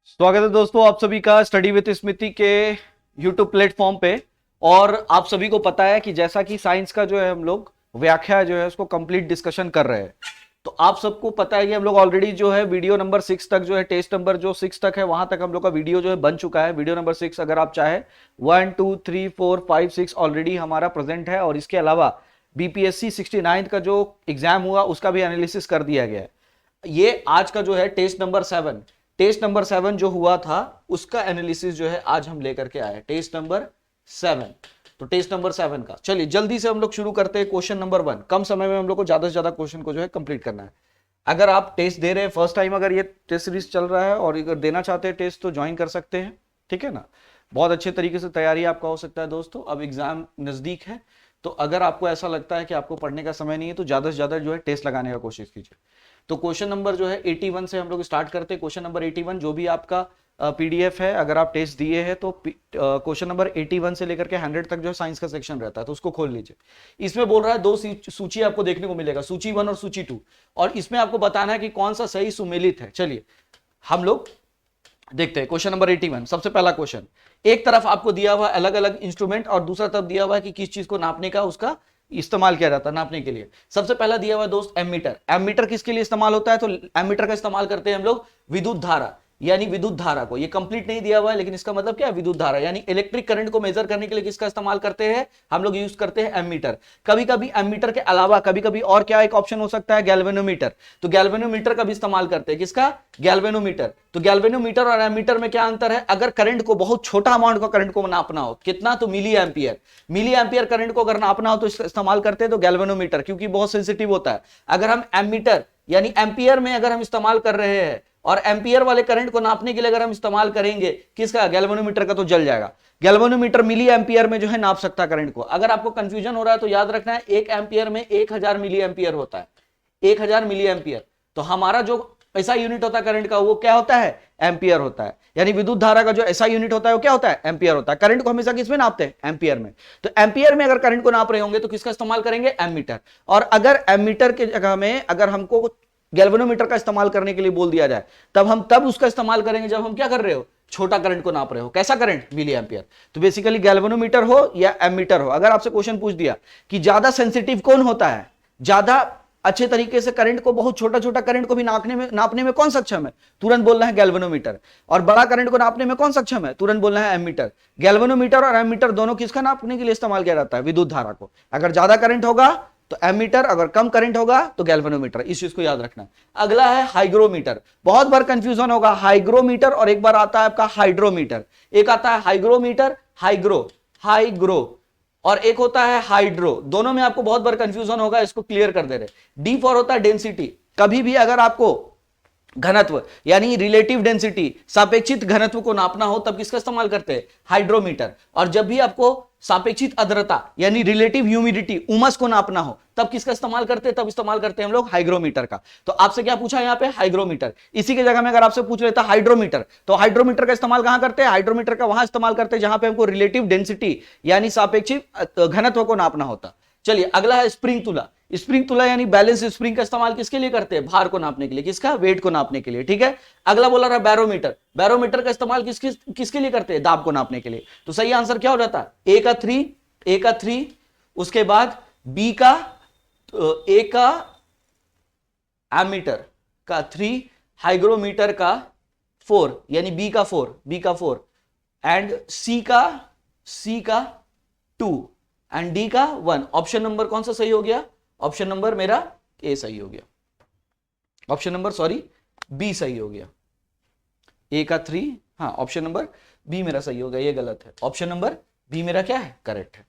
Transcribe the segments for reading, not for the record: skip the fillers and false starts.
स्वागत है दोस्तों आप सभी का स्टडी विद स्मिति के यूट्यूब प्लेटफॉर्म पे। और आप सभी को पता है कि जैसा कि साइंस का जो है हम लोग व्याख्या जो है उसको कंप्लीट डिस्कशन कर रहे हैं। तो आप सबको पता है कि हम लोग ऑलरेडी जो है वीडियो नंबर 6 तक जो है टेस्ट नंबर जो 6 तक है वहां तक हम लोग का वीडियो जो है बन चुका है। वीडियो नंबर 6 अगर आप चाहे 1 2 3 4 5 6 ऑलरेडी हमारा प्रेजेंट है। और इसके अलावा बीपीएससी 69 का जो एग्जाम हुआ उसका भी एनालिसिस कर दिया गया है। ये आज का जो है टेस्ट नंबर 7 जो हुआ था उसका एनालिसिस जो है आज हम लेकर के आए टेस्ट नंबर 7। तो टेस्ट नंबर 7 का चलिए जल्दी से हम लोग शुरू करते हैं। क्वेश्चन नंबर 1 कम समय में हम लोग को ज्यादा से ज्यादा क्वेश्चन को जो है कंप्लीट करना है। अगर आप टेस्ट दे रहे हैं फर्स्ट टाइम, अगर ये टेस्ट सीरीज चल रहा है और अगर देना चाहते हैं टेस्ट तो ज्वाइन कर सकते हैं, ठीक है ना। बहुत अच्छे तरीके से तैयारी आपका हो सकता है दोस्तों। अब एग्जाम नजदीक है तो अगर आपको ऐसा लगता है कि आपको पढ़ने का समय नहीं है तो ज्यादा से ज्यादा जो है टेस्ट लगाने का कोशिश कीजिए। तो क्वेश्चन नंबर जो है 81 से हम लोग स्टार्ट करते हैं। क्वेश्चन नंबर 81 जो भी आपका पीडीएफ है, अगर आप टेस्ट दिए हैं तो क्वेश्चन नंबर 81 से लेकर के 100 तक जो है साइंस का सेक्शन रहता है, तो उसको खोल लीजिए। इसमें बोल रहा है दो सूची आपको देखने को मिलेगा, सूची 1 और सूची 2, और इसमें आपको बताना है कि कौन सा सही सुमेलित है। चलिए हम लोग देखते हैं क्वेश्चन नंबर 81। सबसे पहला क्वेश्चन, एक तरफ आपको दिया हुआ अलग अलग इंस्ट्रूमेंट और दूसरा तरफ दिया हुआ है कि किस चीज को नापने का उसका इस्तेमाल किया जाता है नापने के लिए। सबसे पहला दिया हुआ है दोस्त एमीटर। एमीटर किसके लिए इस्तेमाल होता है? तो एमीटर का इस्तेमाल करते हैं हम लोग विद्युत धारा, यानी विद्युत धारा को। ये कंप्लीट नहीं दिया हुआ है लेकिन इसका मतलब क्या है? विद्युत धारा, यानी इलेक्ट्रिक करंट को मेजर करने के लिए किसका इस्तेमाल करते हैं हम लोग? यूज करते हैं एमीटर। कभी कभी एमीटर के अलावा कभी कभी और क्या एक ऑप्शन हो सकता है? गैल्वेनोमीटर। तो गैल्वेनोमीटर का भी इस्तेमाल करते हैं। किसका? गैल्वेनोमीटर। तो गैल्वेनोमीटर और एमीटर में क्या अंतर है? अगर करंट को, बहुत छोटा अमाउंट का करंट को नापना हो, कितना? तो milliampere. Milliampere current को अगर नापना हो तो इस्तेमाल करते हैं तो गैल्वेनोमीटर, क्योंकि बहुत सेंसिटिव होता है। अगर हम एमीटर यानी एम्पियर में अगर हम इस्तेमाल कर रहे हैं और एम्पियर वाले करंट को नापने के लिए अगर हम इस्तेमाल करेंगे किसका? गैल्वेनोमीटर का, तो जल जाएगा। गैल्वेनोमीटर मिली एम्पियर में जो है नाप सकता करंट को। अगर आपको कंफ्यूजन हो रहा है तो याद रखना है 1 एम्पियर में 1000 मिली एम्पियर होता है। 1000 मिली एम्पियर। तो हमारा जो ऐसा यूनिट होता है करंट का वो क्या होता है? एम्पियर होता है। यानी विद्युत धारा का जो ऐसा यूनिट होता है वो क्या होता है? एम्पियर होता है। करंट को हमेशा किसमें नापते हैं? एम्पियर में। तो एम्पियर में अगर करंट को नाप रहे होंगे तो किसका इस्तेमाल करेंगे? एमीटर। और अगर एमीटर के जगह में अगर हमको गैल्वेनोमीटर का इस्तेमाल करने के लिए बोल दिया जाए तब हम उसका इस्तेमाल करेंगे जब हम क्या कर रहे हो? छोटा करंट को नाप रहे हो। कैसा करंट? Milliampere. तो बेसिकली गैल्वेनोमीटर हो या एमीटर हो, अगर आपसे क्वेश्चन पूछ दिया कि ज्यादा सेंसिटिव कौन होता है, ज्यादा अच्छे तरीके से करंट को, बहुत छोटा छोटा करंट को भी नापने में कौन सक्षम है? तुरंत बोलना है गैल्वेनोमीटर। और बड़ा करंट को नापने में कौन सक्षम है? तुरंत बोलना है एमीटर। गैल्वेनोमीटर और एमीटर दोनों किसका नापने के लिए इस्तेमाल किया जाता है? विद्युत धारा को। अगर ज्यादा करंट होगा तो एमीटर, अगर कम करंट होगा तो गैल्वेनोमीटर। इस चीज को याद रखना। अगला है हाइग्रोमीटर। बहुत बार कंफ्यूजन होगा हाइग्रोमीटर और एक बार आता है आपका हाइड्रोमीटर। एक आता है हाइग्रोमीटर, हाइग्रो, और एक होता है हाइड्रो। दोनों में आपको बहुत बार कंफ्यूजन होगा, इसको क्लियर कर दे रहे। डी फॉर होता है डेंसिटी। कभी भी अगर आपको घनत्व यानी रिलेटिव डेंसिटी, सापेक्षित घनत्व को नापना हो तब किसका इस्तेमाल करते हैं? हाइड्रोमीटर। और जब भी आपको सापेक्षित आर्द्रता यानी रिलेटिव ह्यूमिडिटी, उमस को नापना हो तब किसका इस्तेमाल करते हैं? तब इस्तेमाल करते हैं हम लोग हाइग्रोमीटर का। तो आपसे क्या पूछा है यहाँ पे? हाइग्रोमीटर। इसी की जगह में अगर आपसे पूछ लेता हाइड्रोमीटर, तो हाइड्रोमीटर का इस्तेमाल कहां करते हैं? हाइड्रोमीटर का वहां इस्तेमाल करते हैं जहां पे हमको रिलेटिव डेंसिटी यानी सापेक्षित घनत्व को नापना होता। चलिए अगला है स्प्रिंग तुला। स्प्रिंग तुला यानी बैलेंस स्प्रिंग का इस्तेमाल किसके लिए करते हैं? भार को नापने के लिए। किसका? वेट को नापने के लिए, ठीक है। अगला बोला रहा बैरोमीटर। बैरोमीटर का इस्तेमाल किसके लिए करते हैं? दाब को नापने के लिए। तो सही आंसर क्या हो जाता है? ए का 3, उसके बाद बी का ए का एमीटर का 3, हाइग्रोमीटर का 4 यानी बी का 4 एंड सी का 2 एंड डी का 1। ऑप्शन नंबर कौन सा सही हो गया? ऑप्शन नंबर मेरा ए सही हो गया। ऑप्शन नंबर बी सही हो गया। ए का 3, हाँ ऑप्शन नंबर बी मेरा सही हो गया, ये गलत है। ऑप्शन नंबर बी मेरा क्या है? करेक्ट है।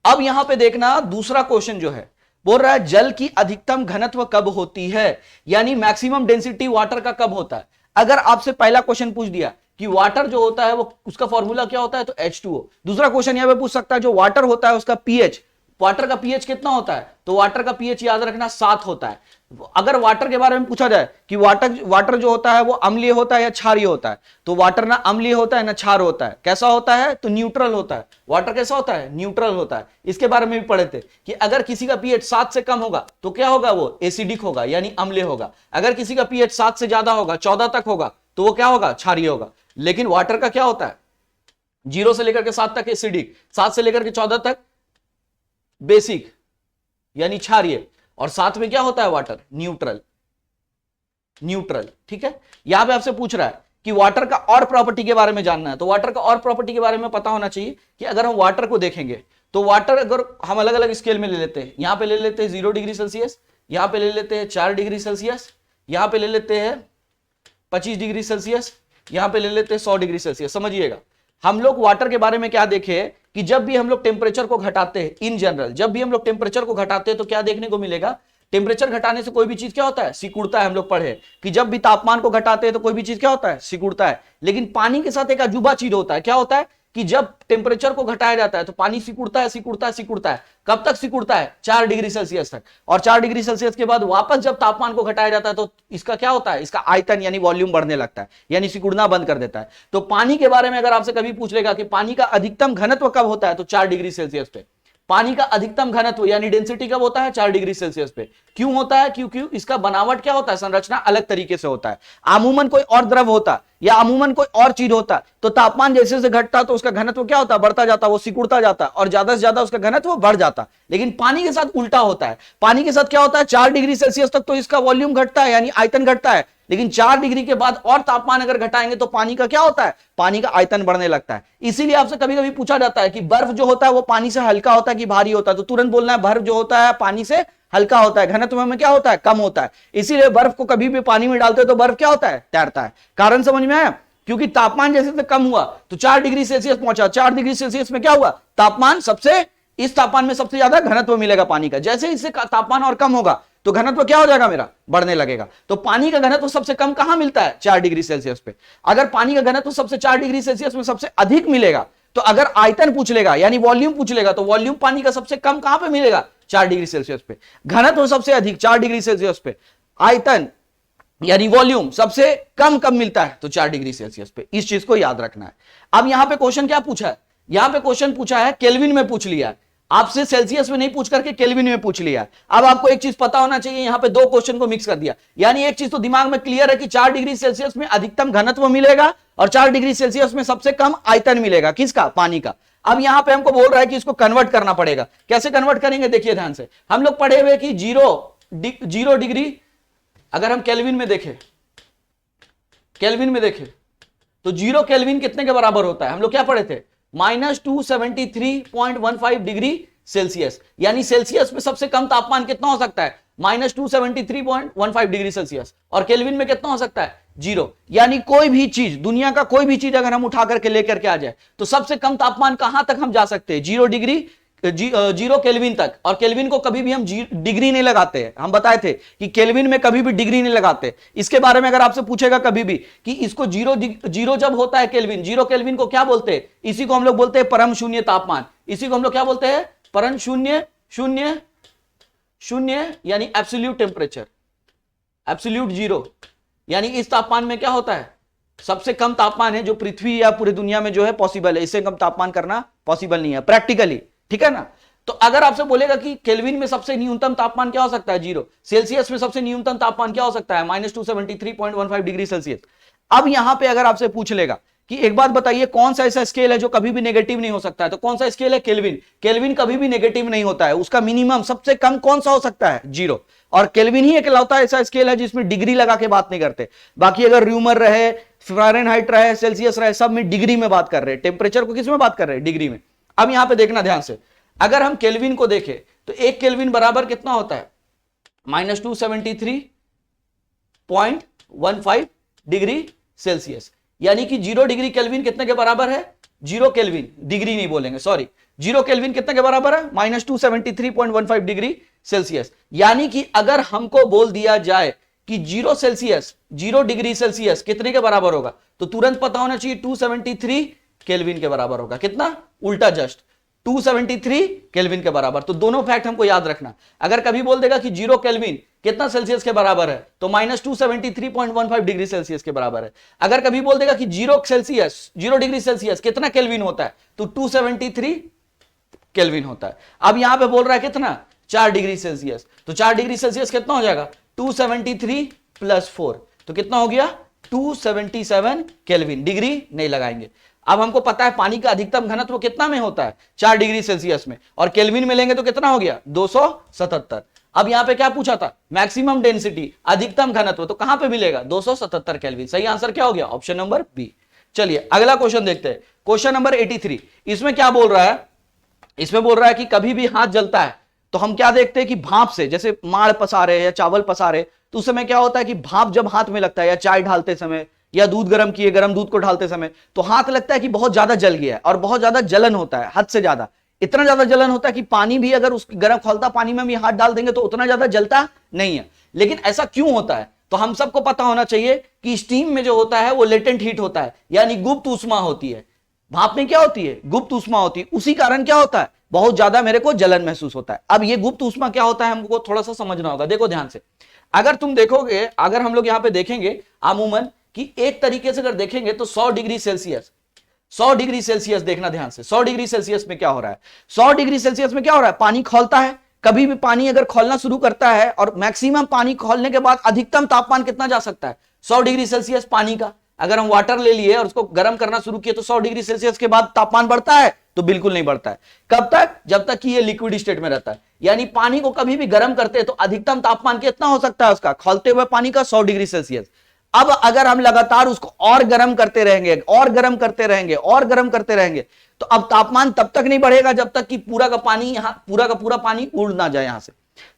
अब यहां पे देखना दूसरा क्वेश्चन जो है बोल रहा है जल की अधिकतम घनत्व कब होती है, यानी मैक्सिमम डेंसिटी वाटर का कब होता है। अगर आपसे पहला क्वेश्चन पूछ दिया कि वाटर जो होता है वो उसका फॉर्मूला क्या होता है, तो H2O। दूसरा क्वेश्चन यहां पे पूछ सकता है जो वाटर होता है उसका पीएच, वाटर का पीएच कितना होता है, तो वाटर का पीएच याद रखना 7 होता है। अगर वाटर के बारे में पूछा जाए कि वाटर जो होता है वो अम्लीय होता है या क्षारीय होता है, तो वाटर ना अम्लीय होता है ना क्षार होता है। कैसा होता है, तो न्यूट्रल होता है। वाटर कैसा होता है, न्यूट्रल होता है। इसके बारे में भी पढ़े थे कि अगर किसी का पीएच 7 से कम होगा तो क्या होगा, वो एसिडिक होगा यानी अम्लीय होगा। अगर किसी का पीएच 7 से ज्यादा होगा, 14 तक होगा, तो वो क्या होगा, क्षारीय होगा। लेकिन वाटर का क्या होता है, 0 से लेकर के 7 तक एसिडिक, 7 से लेकर के 14 तक बेसिक यानी क्षारीय, और 7 में क्या होता है वाटर, न्यूट्रल। न्यूट्रल, ठीक है। यहां पे आपसे पूछ रहा है कि वाटर का और प्रॉपर्टी के बारे में जानना है, तो वाटर का और प्रॉपर्टी के बारे में पता होना चाहिए कि अगर हम वाटर को देखेंगे तो वाटर अगर हम अलग अलग स्केल में ले लेते हैं, यहां पे ले लेते हैं 0 डिग्री सेल्सियस, यहां पे ले लेते हैं 4 डिग्री सेल्सियस, यहां पे ले लेते हैं 25 डिग्री सेल्सियस, यहां पे ले लेते हैं 100 डिग्री सेल्सियस। समझिएगा, हम लोग वाटर के बारे में क्या देखे कि जब भी हम लोग टेम्परेचर को घटाते हैं, इन जनरल जब भी हम लोग टेम्परेचर को घटाते हैं तो क्या देखने को मिलेगा, टेम्परेचर घटाने से कोई भी चीज क्या होता है, सिकुड़ता है। हम लोग पढ़े कि जब भी तापमान को घटाते हैं तो कोई भी चीज क्या होता है, सिकुड़ता है। लेकिन पानी के साथ एक अजूबा चीज होता है, क्या होता है कि जब टेम्परेचर को घटाया जाता है तो पानी सिकुड़ता है, सिकुड़ता है, सिकुड़ता है। कब तक सिकुड़ता है, 4 डिग्री सेल्सियस तक, और 4 डिग्री सेल्सियस के बाद वापस जब तापमान को घटाया जाता है तो इसका क्या होता है, इसका आयतन यानी वॉल्यूम बढ़ने लगता है, यानी सिकुड़ना बंद कर देता है। तो पानी के बारे में अगर आपसे कभी पूछ लेगा कि पानी का अधिकतम घनत्व कब होता है, तो 4 डिग्री सेल्सियस पे। पानी का अधिकतम घनत्व यानी डेंसिटी कब होता है, 4 डिग्री सेल्सियस पे। क्यों होता है, क्योंकि इसका बनावट क्या होता है, संरचना अलग तरीके से होता है। अमूमन कोई और द्रव होता या अमूमन कोई और चीज होता तो तापमान जैसे जैसे घटता तो उसका घनत्व क्या होता, बढ़ता जाता, वो सिकुड़ता जाता और ज्यादा से ज्यादा उसका घनत्व बढ़ जाता। लेकिन पानी के साथ उल्टा होता है। पानी के साथ क्या होता है, 4 डिग्री सेल्सियस तक तो इसका वॉल्यूम घटता है यानी आयतन घटता है, लेकिन 4 डिग्री के बाद और तापमान अगर घटाएंगे तो पानी का क्या होता है, पानी का आयतन बढ़ने लगता है। इसीलिए आपसे कभी कभी पूछा जाता है कि बर्फ जो होता है वो पानी से हल्का होता है कि भारी होता है, तो तुरंत बोलना है बर्फ जो होता है पानी से हल्का होता है, घनत्व में क्या होता है, कम होता है। इसीलिए बर्फ को कभी भी पानी में डालते हो तो बर्फ क्या होता है, तैरता है। कारण समझ में आया, क्योंकि तापमान जैसे से कम हुआ तो 4 डिग्री सेल्सियस पहुंचा, 4 डिग्री सेल्सियस में क्या हुआ, तापमान सबसे, इस तापमान में सबसे ज्यादा घनत्व मिलेगा पानी का। जैसे इससे तापमान और कम होगा तो घनत्व क्या हो जाएगा, मेरा बढ़ने लगेगा। तो पानी का घनत्व सबसे कम कहां मिलता है, 4 डिग्री सेल्सियस पे। अगर पानी का घनत्व सबसे 4 डिग्री सेल्सियस में सबसे अधिक मिलेगा तो अगर आयतन पूछ लेगा यानी वॉल्यूम पूछ लेगा तो वॉल्यूम पानी का सबसे कम कहां पे मिलेगा, 4 डिग्री सेल्सियस पे। घनत्व सबसे अधिक 4 डिग्री सेल्सियस पे, आयतन यानी वॉल्यूम सबसे कम कब मिलता है, तो 4 डिग्री सेल्सियस पे। इस चीज को याद रखना है। अब यहां पे क्वेश्चन क्या पूछा है, यहां पे क्वेश्चन पूछा है केल्विन में पूछ लिया, आपसे सेल्सियस में नहीं पूछ करके केल्विन में पूछ लिया। अब आपको एक चीज पता होना चाहिए, यहां पे दो क्वेश्चन को मिक्स कर दिया। यानी एक चीज तो दिमाग में क्लियर है कि 4 डिग्री सेल्सियस में अधिकतम घनत्व मिलेगा और 4 डिग्री सेल्सियस में सबसे कम आयतन मिलेगा, किसका, पानी का। अब यहां पे हमको बोल रहा है कि इसको कन्वर्ट करना पड़ेगा। कैसे कन्वर्ट करेंगे, देखिए ध्यान से। हम लोग पढ़े हुए कि जीरो डिग्री, अगर हम केल्विन में देखें, केल्विन में देखें तो 0 केल्विन कितने के बराबर होता है, हम लोग क्या पढ़े थे, -273.15 डिग्री सेल्सियस। यानी सेल्सियस में सबसे कम तापमान कितना हो सकता है, -273.15 डिग्री सेल्सियस, और केल्विन में कितना हो सकता है, 0। यानी कोई भी चीज, दुनिया का कोई भी चीज अगर हम उठा करके लेकर के आ जाए तो सबसे कम तापमान कहां तक हम जा सकते हैं, 0 केल्विन तक। और केल्विन को कभी भी हम डिग्री नहीं लगाते हैं, हम बताए थे कि केल्विन में कभी भी डिग्री नहीं लगाते। इसके बारे में अगर आपसे पूछेगा कभी भी कि इसको जीरो जब होता है केल्विन, 0 केल्विन को क्या बोलते हैं, इसी को हम लोग बोलते हैं परम शून्य तापमान। इसी को हम लोग क्या बोलते हैं, परम शून्य यानी एब्सोल्यूट टेम्परेचर, एब्सोल्यूट 0। यानी इस तापमान में क्या होता है, सबसे कम तापमान है जो पृथ्वी या पूरी दुनिया में जो है पॉसिबल है। इससे कम तापमान करना पॉसिबल नहीं है प्रैक्टिकली, ठीक है ना। तो अगर आपसे बोलेगा कि केल्विन में सबसे न्यूनतम तापमान क्या हो सकता है, 0। सेल्सियस में सबसे न्यूनतम तापमान क्या हो सकता है, -273.15 डिग्री सेल्सियस। अब यहां पे अगर आपसे पूछ लेगा कि एक बात बताइए, कौन सा ऐसा स्केल है जो कभी भी नेगेटिव नहीं हो सकता है, तो कौन सा स्केल है, केल्विन। केल्विन कभी भी नेगेटिव नहीं होता है, उसका मिनिमम सबसे कम कौन सा हो सकता है, 0। और केल्विन ही इकलौता ऐसा स्केल है जिसमें डिग्री लगा के बात नहीं करते। बाकी अगर र्यूमर रहे, फ़ारेनहाइट रहे, सेल्सियस रहे, सब में डिग्री में बात कर रहे हैं। टेम्परेचर को किस में बात कर रहे हैं, डिग्री में। अब यहां पे देखना ध्यान से, अगर हम केल्विन को देखें तो 1 केल्विन बराबर कितना होता है, -273.15 डिग्री सेल्सियस। यानी कि 0 डिग्री केल्विन कितने के बराबर है, 0 केल्विन, डिग्री नहीं बोलेंगे, सॉरी, 0 केल्विन कितने के बराबर है, -273.15 डिग्री सेल्सियस। यानी कि अगर हमको बोल दिया जाए कि 0 डिग्री सेल्सियस कितने के बराबर होगा, तो तुरंत पता होना चाहिए 273 केल्विन के बराबर होगा। कितना, उल्टा जस्ट 273 केल्विन के बराबर। तो दोनों फैक्ट हमको याद रखना। अगर कभी बोल देगा कि 0 केल्विन कितना सेल्सियस के बराबर है, तो -273.15 डिग्री सेल्सियस के बराबर है। अगर कभी बोल देगा कि 0 डिग्री सेल्सियस कितना केल्विन होता है, तो 273 केल्विन होता है। अब यहां पे बोल रहा है कितना, 4 डिग्री सेल्सियस। तो 4 डिग्री सेल्सियस कितना हो जाएगा, 273 + 4, तो कितना हो गया, 277 केल्विन, डिग्री नहीं लगाएंगे। अब हमको पता है पानी का अधिकतम घनत्व कितना में होता है, 4 डिग्री सेल्सियस में, और केल्विन में लेंगे तो कितना हो गया, 277। अब यहां पे क्या पूछा था, मैक्सिमम डेंसिटी, अधिकतम घनत्व, तो कहां पे मिलेगा, 277 केल्विन। सही आंसर क्या हो गया, ऑप्शन नंबर बी। चलिए अगला क्वेश्चन देखते हैं, क्वेश्चन नंबर 83। इसमें क्या बोल रहा है, इसमें बोल रहा है कि कभी भी हाथ जलता है तो हम क्या देखते हैं कि भाप से, जैसे माड़ पसा रहे या चावल पसा रहे, तो उस समय क्या होता है कि भाप जब हाथ में लगता है, या चाय ढालते समय, या दूध गर्म किए, गर्म दूध को ढालते समय, तो हाथ लगता है कि बहुत ज्यादा जल गया है, और बहुत ज्यादा जलन होता है, हद से ज्यादा, इतना ज्यादा जलन होता है कि पानी भी अगर उस गर्म खौलता पानी में भी हाथ डाल देंगे तो उतना ज्यादा जलता नहीं है। लेकिन ऐसा क्यों होता है, तो हम सबको पता होना चाहिए कि स्टीम में जो होता है वो लेटेंट हीट होता है, यानी गुप्त ऊष्मा होती है। भाप में क्या होती है, गुप्त ऊष्मा होती है, उसी कारण क्या होता है, बहुत ज्यादा मेरे को जलन महसूस होता है। अब ये गुप्त ऊष्मा क्या होता है हमको थोड़ा सा समझना होगा। देखो ध्यान से, अगर तुम देखोगे, अगर हम लोग यहां पे देखेंगे अमूमन कि एक तरीके से अगर देखेंगे तो 100 डिग्री सेल्सियस, 100 डिग्री सेल्सियस देखना ध्यान से, 100 डिग्री सेल्सियस में क्या हो रहा है, 100 डिग्री सेल्सियस में क्या हो रहा है, पानी खौलता है। कभी भी पानी अगर खौलना शुरू करता है, और मैक्सिमम पानी खौलने के बाद अधिकतम तापमान कितना जा सकता है, 100 डिग्री सेल्सियस पानी का। अगर हम वाटर ले लिए और उसको गर्म करना शुरू किए तो 100 डिग्री सेल्सियस के बाद तापमान बढ़ता है, तो बिल्कुल नहीं बढ़ता है। कब तक, जब तक कि ये लिक्विड स्टेट में रहता है। यानी पानी को कभी भी गर्म करते हैं तो अधिकतम तापमान कितना हो सकता है उसका, खौलते हुए पानी का 100 डिग्री सेल्सियस। अब अगर हम लगातार उसको और गर्म करते रहेंगे, और गर्म करते रहेंगे, और गर्म करते रहेंगे, तो अब तापमान तब तक नहीं बढ़ेगा जब तक कि पूरा का पानी, यहां पूरा का पूरा पानी उड़ ना जाए यहां से।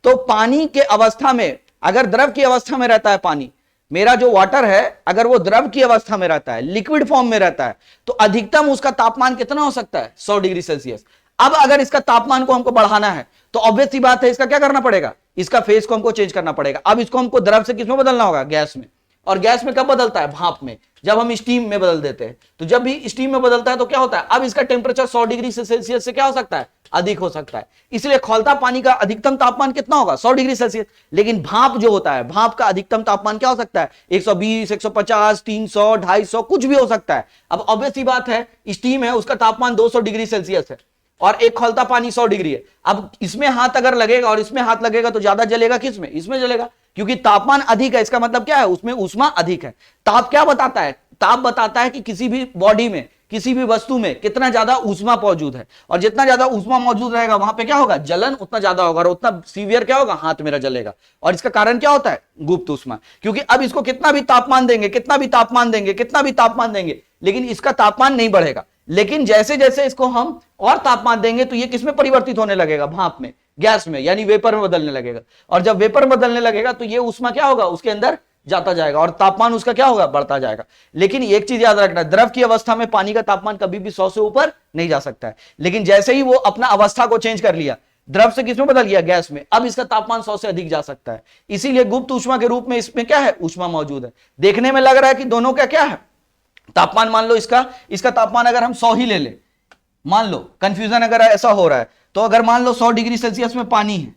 तो पानी के अवस्था में, अगर द्रव की अवस्था में रहता है पानी, मेरा जो वाटर है, अगर वो द्रव की अवस्था में रहता है, लिक्विड फॉर्म में रहता है, तो अधिकतम उसका तापमान कितना हो सकता है, 100 डिग्री सेल्सियस। अब अगर इसका तापमान को हमको बढ़ाना है तो ऑब्वियस सी बात है, इसका क्या करना पड़ेगा, इसका फेज को हमको चेंज करना पड़ेगा। अब इसको हमको द्रव से किसमें बदलना होगा, गैस में। और गैस में कब बदलता है, भाप में, जब हम स्टीम में बदल देते हैं। तो जब भी स्टीम में बदलता है तो क्या होता है, अब इसका टेम्परेचर 100 डिग्री सेल्सियस से क्या हो सकता है, अधिक हो सकता है। इसलिए खौलता पानी का अधिकतम तापमान कितना होगा, 100 डिग्री सेल्सियस। लेकिन भाप जो होता है, भाप का अधिकतम तापमान क्या हो सकता है, 120, 150, 300, 250, कुछ भी हो सकता है। अब ऑब्वियस सी बात है, स्टीम है, उसका तापमान 200 डिग्री सेल्सियस है, और एक खौलता पानी 100 डिग्री है। अब इसमें हाथ अगर लगेगा और इसमें हाथ लगेगा तो ज्यादा जलेगा किसमें, इसमें जलेगा, क्योंकि तापमान अधिक है। इसका मतलब क्या है, उसमें ऊष्मा अधिक है। ताप क्या बताता है, ताप बताता है कि किसी भी बॉडी में, किसी भी वस्तु में कितना ज्यादा ऊष्मा मौजूद है, और जितना ज्यादा ऊष्मा मौजूद रहेगा वहां पे क्या होगा, जलन उतना ज्यादा होगा, और उतना सीवियर क्या होगा, हाथ मेरा जलेगा। और इसका कारण क्या होता है, गुप्त ऊष्मा। क्योंकि अब इसको कितना भी तापमान देंगे, कितना भी तापमान देंगे, कितना भी तापमान देंगे, लेकिन इसका तापमान नहीं बढ़ेगा। लेकिन जैसे जैसे इसको हम और तापमान देंगे तो ये किसमें परिवर्तित होने लगेगा, भाप में, गैस में, यानी वेपर में बदलने लगेगा। और जब वेपर में बदलने लगेगा तो ये ऊष्मा क्या होगा, उसके अंदर जाता जाएगा, और तापमान उसका क्या होगा, बढ़ता जाएगा। लेकिन एक चीज याद रखना, द्रव की अवस्था में पानी का तापमान कभी भी 100 से ऊपर नहीं जा सकता है। लेकिन जैसे ही वो अपना अवस्था को चेंज कर लिया, द्रव से किसमें बदल गया, गैस में, अब इसका तापमान 100 से अधिक जा सकता है। इसीलिए गुप्त ऊष्मा के रूप में इसमें क्या है, ऊष्मा मौजूद है। देखने में लग रहा है कि दोनों का क्या है, तापमान, मान लो इसका तापमान अगर हम 100 ही ले ले, मान लो, कंफ्यूजन अगर ऐसा हो रहा है तो अगर मान लो 100 डिग्री सेल्सियस में पानी है,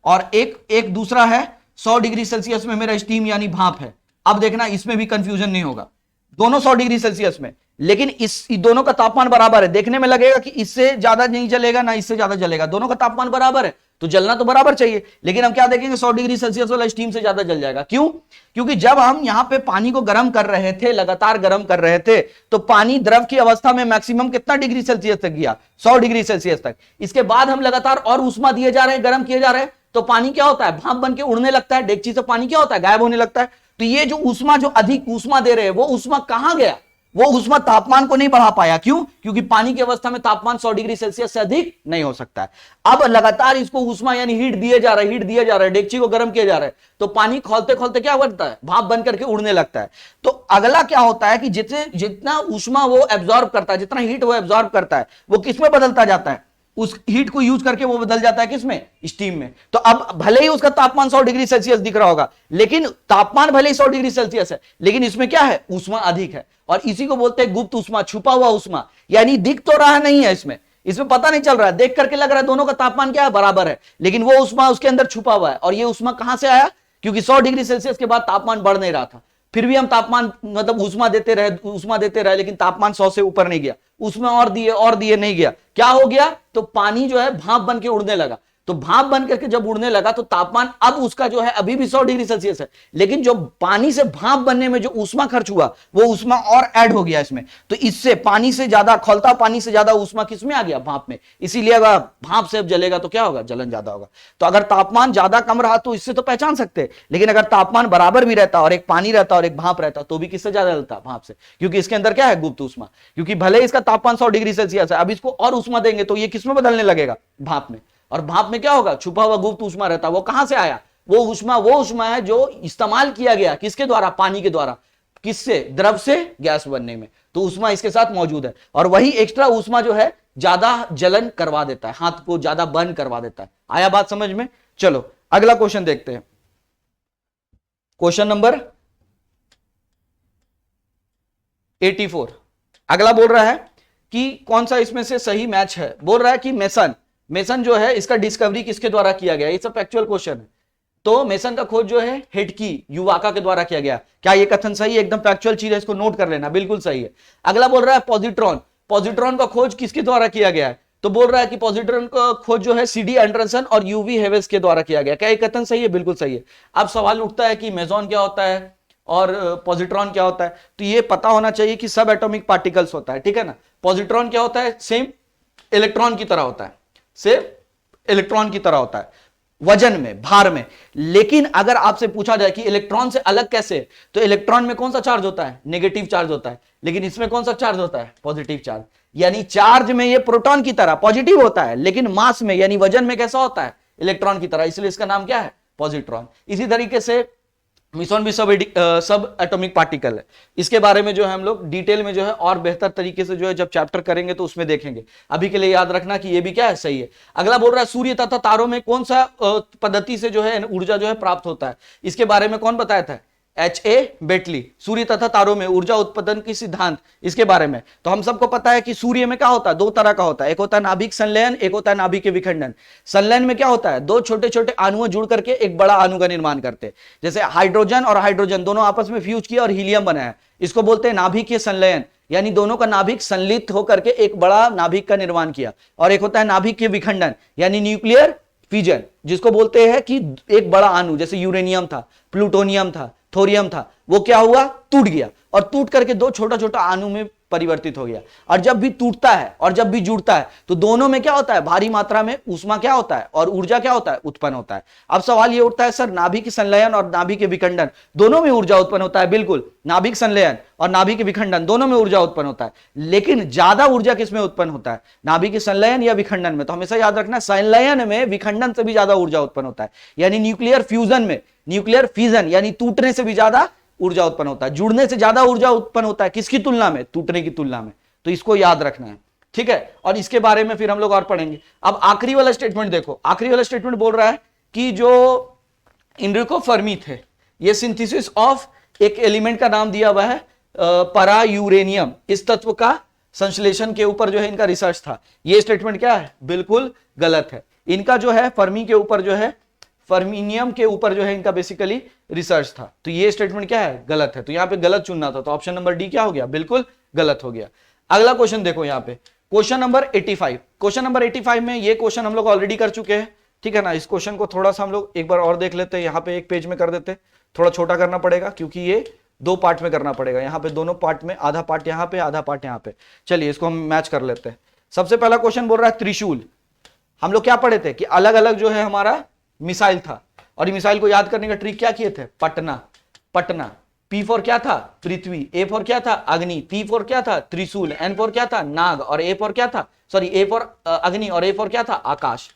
और एक दूसरा है 100 डिग्री सेल्सियस में मेरा स्टीम यानी भाप है। अब देखना, इसमें भी कंफ्यूजन नहीं होगा, दोनों 100 डिग्री सेल्सियस में, लेकिन इस दोनों का तापमान बराबर है। देखने में लगेगा कि इससे ज्यादा नहीं जलेगा ना इससे ज्यादा जलेगा, दोनों का तापमान बराबर है, तो जलना तो बराबर चाहिए। लेकिन हम क्या देखेंगे, 100 डिग्री सेल्सियस वाला स्टीम से ज्यादा जल जाएगा। क्यों, क्योंकि जब हम यहां पे पानी को गर्म कर रहे थे, लगातार गर्म कर रहे थे, तो पानी द्रव की अवस्था में मैक्सिमम कितना डिग्री सेल्सियस तक गया, 100 डिग्री सेल्सियस तक। इसके बाद हम लगातार और ऊष्मा दिए जा रहे हैं, गर्म किए जा रहे हैं, तो पानी क्या होता है, भाप बन के उड़ने लगता है, डेगची से पानी क्या होता है, गायब होने लगता है। तो ये जो ऊष्मा, जो अधिक ऊष्मा दे रहे हैं, वो ऊष्मा कहां गया, वो ऊष्मा तापमान को नहीं बढ़ा पाया। क्यों, क्योंकि पानी की अवस्था में तापमान 100 डिग्री सेल्सियस से अधिक नहीं हो सकता है। अब लगातार इसको ऊष्मा यानी हीट दिए जा रहा है, हीट दिया जा रहा है, डेगची को गर्म किया जा रहा है, तो पानी खोलते खोलते क्या बनता है, भाप बन करके उड़ने लगता है। तो अगला क्या होता है कि जितना ऊष्मा वो एब्जॉर्ब करता है, जितना हीट वो एब्जॉर्ब करता है, वो किसमें बदलता जाता है, उस हीट को यूज करके वो बदल जाता है किसमें, स्टीम में। तो अब भले ही उसका तापमान 100 डिग्री सेल्सियस दिख रहा होगा, लेकिन तापमान भले ही 100 डिग्री सेल्सियस है, लेकिन इसमें क्या है, ऊष्मा अधिक है। और इसी को बोलते हैं गुप्त ऊष्मा, छुपा हुआ ऊष्मा। यानी दिख तो रहा नहीं है, इसमें पता नहीं चल रहा है, देख करके लग रहा है दोनों का तापमान क्या है, बराबर है, लेकिन वो ऊष्मा उसके अंदर छुपा हुआ है। और ये ऊष्मा कहां से आया, क्योंकि 100 डिग्री सेल्सियस के बाद तापमान बढ़ नहीं रहा था, फिर भी हम तापमान मतलब ऊष्मा देते रहे, लेकिन तापमान 100 से ऊपर नहीं गया, उसमें और दिए नहीं गया, क्या हो गया, तो पानी जो है भाप बन के उड़ने लगा। तो भाप बन करके जब उड़ने लगा तो तापमान अब उसका जो है अभी भी 100 डिग्री सेल्सियस है, लेकिन जो पानी से भाप बनने में जो ऊष्मा खर्च हुआ वो ऊष्मा और ऐड हो गया इसमें, तो इससे पानी से ज्यादा, खौलता पानी से ज्यादा ऊष्मा किसमें आ गया, भाप में। इसीलिए अगर भाप से अब जलेगा तो क्या होगा, जलन ज्यादा होगा। तो अगर तापमान ज्यादा कम रहा तो इससे तो पहचान सकते हैं, लेकिन अगर तापमान बराबर भी रहता और एक पानी रहता और एक भाप रहता तो भी किससे ज्यादा जलता, भाप से, क्योंकि इसके अंदर क्या है, गुप्त ऊष्मा। क्योंकि भले ही इसका तापमान 100 डिग्री सेल्सियस है, अब इसको और ऊष्मा देंगे तो ये किसमें बदलने लगेगा, भाप में। और भाप में क्या होगा, छुपा हुआ गुप्त ऊष्मा रहता, वो कहां से आया, वो ऊष्मा है जो इस्तेमाल किया गया किसके द्वारा, पानी के द्वारा, किससे, द्रव से गैस बनने में, तो ऊष्मा इसके साथ मौजूद है। और वही एक्स्ट्रा ऊष्मा जो है ज्यादा जलन करवा देता है, हाथ को ज्यादा बर्न करवा देता है। आया बात समझ में। चलो अगला क्वेश्चन देखते हैं, क्वेश्चन नंबर 84। अगला बोल रहा है कि कौन सा इसमें से सही मैच है, बोल रहा है कि मेसन जो है इसका डिस्कवरी किसके द्वारा किया गया, ये सब फैक्चुअल क्वेश्चन है। तो मेसन का खोज जो है हेडकी युवाका के द्वारा किया गया। क्या ये कथन सही है, एकदम फैक्चुअल चीज है, इसको नोट कर लेना, बिल्कुल सही है। अगला बोल रहा है पॉजिट्रॉन का खोज किसके द्वारा किया गया है, तो बोल रहा है कि पॉजिट्रॉन का खोज जो है सीडी एंडरसन और यूवी हेवेल्स के द्वारा किया गया। क्या ये कथन सही है, बिल्कुल सही है। अब सवाल उठता है कि मेसॉन क्या होता है और पॉजिट्रॉन क्या होता है, तो ये पता होना चाहिए कि सब एटॉमिक पार्टिकल्स होता है, ठीक है ना। पॉजिट्रॉन क्या होता है, सेम इलेक्ट्रॉन की तरह होता है, सेम इलेक्ट्रॉन की तरह होता है वजन में, भार में। लेकिन अगर आपसे पूछा जाए कि इलेक्ट्रॉन से अलग कैसे, तो इलेक्ट्रॉन में कौन सा चार्ज होता है, नेगेटिव चार्ज होता है, लेकिन इसमें कौन सा चार्ज होता है, पॉजिटिव चार्ज। यानी चार्ज में ये प्रोटॉन की तरह पॉजिटिव होता है, लेकिन मास में यानी वजन में कैसा होता है, इलेक्ट्रॉन की तरह, इसलिए इसका नाम क्या है, पॉजिट्रॉन। इसी तरीके से मिसॉन भी सब एटॉमिक पार्टिकल है। इसके बारे में जो है हम लोग डिटेल में जो है और बेहतर तरीके से जो है जब चैप्टर करेंगे तो उसमें देखेंगे। अभी के लिए याद रखना कि ये भी क्या है, सही है। अगला बोल रहा है सूर्य तथा तारों में कौन सा पद्धति से जो है ऊर्जा जो है प्राप्त होता है, इसके बारे में कौन बताया था, H.A. बेटली, सूर्य तथा तारों में ऊर्जा उत्पादन की सिद्धांत, इसके बारे में। तो हम सबको पता है कि सूर्य में क्या होता है, दो तरह का होता है, एक होता है नाभिक संलयन, एक होता है नाभिक विखंडन। संलयन में क्या होता है, दो छोटे छोटे अणु जुड़ करके एक बड़ा अणु का निर्माण करते हैं। जैसे हाइड्रोजन और हाइड्रोजन दोनों आपस में फ्यूज किया और हीलियम बनाया, इसको बोलते हैं नाभिकीय संलयन, यानी दोनों का नाभिक संलित होकर के एक बड़ा नाभिक का निर्माण किया। और एक होता है नाभिकीय विखंडन, यानी न्यूक्लियर फिजन, जिसको बोलते हैं कि एक बड़ा अणु, जैसे यूरेनियम था, प्लूटोनियम था, थोरियम था, वो क्या हुआ, टूट गया और टूट करके दो छोटा छोटा अणु में परिवर्तित हो गया। और जब भी टूटता है और जब भी जुड़ता है तो दोनों में क्या होता है, भारी मात्रा में ऊष्मा क्या होता है और ऊर्जा क्या होता है, उत्पन्न होता है। अब सवाल ये उठता है सर नाभिक संलयन और नाभिक विखंडन दोनों में ऊर्जा उत्पन्न होता है, बिल्कुल, नाभिक संलयन और नाभिक विखंडन दोनों में ऊर्जा उत्पन्न होता है, लेकिन ज्यादा ऊर्जा किसमें उत्पन्न होता है, नाभिक संलयन या विखंडन में। तो हमेशा याद रखना संलयन में विखंडन से भी ज्यादा ऊर्जा उत्पन्न होता है, यानी न्यूक्लियर फ्यूजन में, न्यूक्लियर फिजन यानी टूटने से भी ज्यादा ऊर्जा उत्पन्न होता है, जुड़ने से ज्यादा ऊर्जा उत्पन्न होता है, किसकी तुलना में, टूटने की तुलना में। तो इसको याद रखना है, ठीक है। और इसके बारे में फिर हम लोग और पढ़ेंगे। अब आखिरी वाला स्टेटमेंट देखो, आखिरी वाला स्टेटमेंट बोल रहा है कि जो एनरिको फर्मी थे, ये सिंथेसिस ऑफ एक एलिमेंट का नाम दिया हुआ है परा यूरेनियम, इस तत्व का संश्लेषण के ऊपर जो है इनका रिसर्च था। ये स्टेटमेंट क्या है, बिल्कुल गलत है। इनका जो है फर्मी के ऊपर जो है, फर्मीनियम के ऊपर जो है इनका बेसिकली रिसर्च था। तो ये स्टेटमेंट क्या है, गलत है। तो यहां पे गलत चुनना था, तो ऑप्शन नंबर डी क्या हो गया, बिल्कुल गलत हो गया। अगला क्वेश्चन देखो यहाँ पे, क्वेश्चन नंबर 85। क्वेश्चन नंबर 85 में ये क्वेश्चन हम लोग ऑलरेडी कर चुके हैं, ठीक है ना। इस क्वेश्चन को थोड़ा सा हम लोग एक बार और देख लेते हैं। यहाँ पे एक पेज में कर देते, थोड़ा छोटा करना पड़ेगा क्योंकि ये दो पार्ट में करना पड़ेगा। यहाँ पे दोनों पार्ट में, आधा पार्ट यहाँ पे, आधा पार्ट यहाँ पे। चलिए इसको हम मैच कर लेते हैं। सबसे पहला क्वेश्चन बोल रहा है त्रिशूल। हम लोग क्या पढ़े थे कि अलग अलग जो है हमारा मिसाइल था, और ये मिसाइल को याद करने का ट्रिक क्या किए थे, पटना, पटना। P फॉर क्या था, पृथ्वी, A फॉर क्या था, अग्नि, T फॉर क्या था, त्रिशूल, N फॉर क्या था, नाग, और A फॉर क्या था, सॉरी A फॉर अग्नि और A फॉर क्या था, आकाश,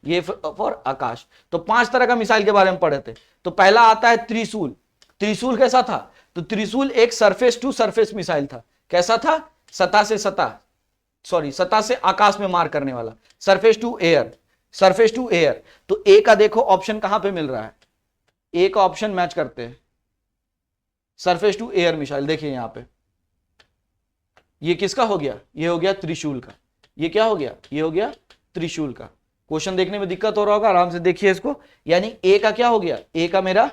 ये फॉर आकाश। तो 5 तरह का मिसाइल के बारे में पढ़े थे। तो पहला आता है त्रिशूल। त्रिशूल कैसा था, तो त्रिशूल एक सरफेस टू सरफेस मिसाइल था। कैसा था, सतह से सतह, सॉरी सतह से आकाश में मार करने वाला, surface to air, surface to air. तो ए का देखो ऑप्शन कहां पे मिल रहा है, ए का ऑप्शन मैच करते हैं, सरफेस टू एयर मिसाइल। देखिए यहां पे ये किसका हो गया, ये हो गया त्रिशूल का। ये क्या हो गया, ये हो गया त्रिशूल का। क्वेश्चन देखने में दिक्कत हो रहा होगा, आराम से देखिए इसको। यानी ए का क्या हो गया, ए का मेरा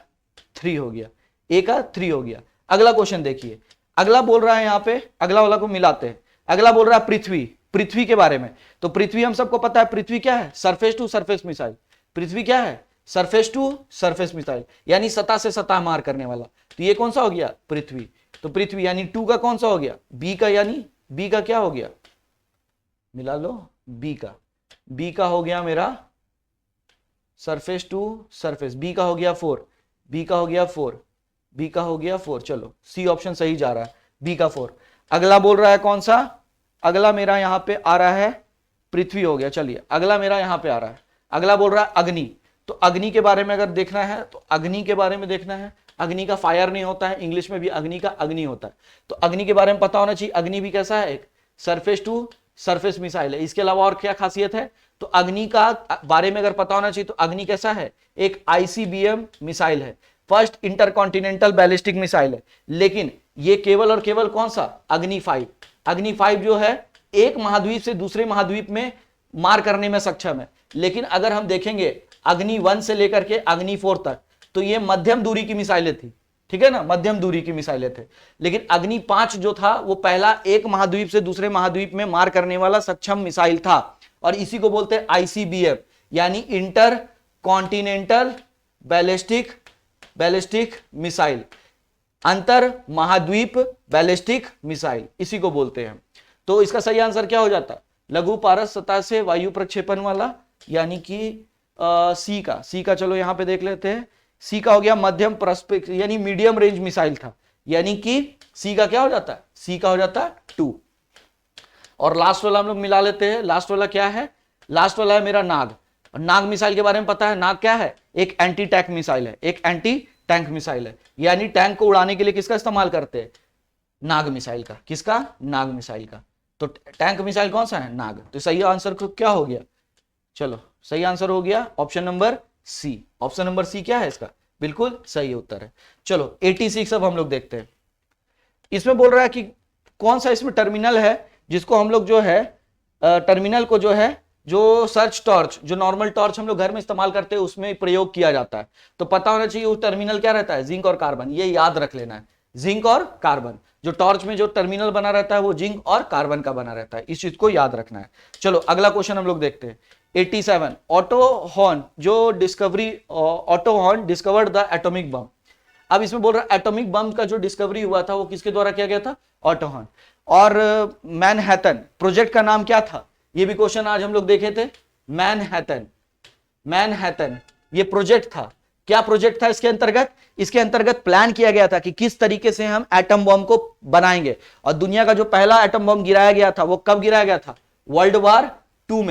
3 हो गया, ए का 3 हो गया। अगला क्वेश्चन देखिए, अगला बोल रहा है यहां पे, अगला वाला को मिलाते हैं। अगला बोल रहा है पृथ्वी। पृथ्वी के बारे में। तो पृथ्वी हम सबको पता है, पृथ्वी क्या है, सरफेस टू सरफेस मिसाइल। पृथ्वी क्या है, सरफेस टू सरफेस मिसाइल, यानी सतह से सतह मार करने वाला। तो ये कौन सा हो गया, पृथ्वी। तो पृथ्वी यानी 2 का कौन सा हो गया, बी का, यानी बी का क्या हो गया, मिला लो, बी का हो गया मेरा सरफेस टू सरफेस, बी का हो गया 4, बी का हो गया 4, बी का हो गया 4। चलो सी ऑप्शन सही जा रहा है, बी का 4। अगला बोल रहा है कौन सा, अगला मेरा यहां पे आ रहा है पृथ्वी हो गया। चलिए अगला मेरा यहां पे आ रहा है, अगला बोल रहा है अग्नि। तो अग्नि के बारे में अगर देखना है तो अग्नि के बारे में देखना है, अग्नि का फायर नहीं होता है, इंग्लिश में भी अग्नि का अग्नि होता है। तो अग्नि के बारे में पता होना चाहिए, अग्नि भी कैसा है, एक सरफेस टू सरफेस मिसाइल है। इसके अलावा और क्या खासियत है, तो अग्नि का बारे में अगर पता होना चाहिए तो अग्नि कैसा है, एक आईसीबीएम मिसाइल है, फर्स्ट इंटरकॉन्टिनेंटल बैलिस्टिक मिसाइल है। लेकिन ये केवल और केवल कौन सा, अग्नि 5। अग्नि 5 जो है एक महाद्वीप से दूसरे महाद्वीप में मार करने में सक्षम है। लेकिन अगर हम देखेंगे अग्नि 1 से लेकर के अग्नि 4 तक, तो ये मध्यम दूरी की मिसाइलें थी, ठीक है ना, मध्यम दूरी की मिसाइलें थे। लेकिन अग्नि 5 जो था वो पहला एक महाद्वीप से दूसरे महाद्वीप में मार करने वाला सक्षम मिसाइल था, और इसी को बोलते हैं आईसीबीएम, यानी इंटर कॉन्टिनेंटल बैलिस्टिक मिसाइल, अंतर महाद्वीप बैलिस्टिक मिसाइल, इसी को बोलते हैं। तो इसका सही आंसर क्या हो जाता, लघु पारस सतह से वायु प्रक्षेपण वाला, यानी कि सी का चलो यहां पे देख लेते हैं। सी का हो गया मध्यम प्रस्पेक्ट, यानी मीडियम रेंज मिसाइल था, यानी कि सी का क्या हो जाता है, सी का हो जाता है 2। और लास्ट वाला हम लोग मिला लेते हैं, लास्ट वाला क्या है, लास्ट वाला है मेरा नाग। नाग मिसाइल के बारे में पता है, नाग क्या है, एक एंटी टैंक मिसाइल है, एक एंटी टैंक मिसाइल है, यानी टैंक को उड़ाने के लिए किसका इस्तेमाल करते हैं, नाग मिसाइल का। किसका, नाग मिसाइल का। तो टैंक मिसाइल कौन सा है, नाग। तो सही आंसर क्या हो गया, चलो सही आंसर हो गया option number C. Option number C क्या है इसका, बिल्कुल सही उत्तर है। चलो 86 अब हम लोग देखते हैं। इसमें बोल रहा है कि कौन सा इसमें टर्मिनल है जिसको हम लोग जो है टर्मिनल को जो है, जो सर्च टॉर्च, जो नॉर्मल टॉर्च हम लोग घर में इस्तेमाल करते हैं उसमें प्रयोग किया जाता है। तो पता होना चाहिए वो टर्मिनल क्या रहता है, जिंक और कार्बन। ये याद रख लेना है, जिंक और कार्बन। जो टॉर्च में जो टर्मिनल बना रहता है वो जिंक और कार्बन का बना रहता है, इस चीज को याद रखना है। चलो अगला क्वेश्चन हम लोग देखते हैं। 87 auto horn discovered the atomic bomb. अब इसमें बोल रहा है एटॉमिक बम का जो डिस्कवरी हुआ था वो किसके द्वारा किया गया था, ऑटो हॉर्न। और मैनहट्टन प्रोजेक्ट का नाम क्या था, ये भी क्वेश्चन आज हम लोग देखे थे। मैनहट्टन ये प्रोजेक्ट था, क्या प्रोजेक्ट था इसके अंतर्गत प्लान किया गया था कि किस तरीके से हम एटम बम को बनाएंगे। और दुनिया का जो पहला एटम बम गिराया गया था वो कब गिराया गया था, वर्ल्ड वार 2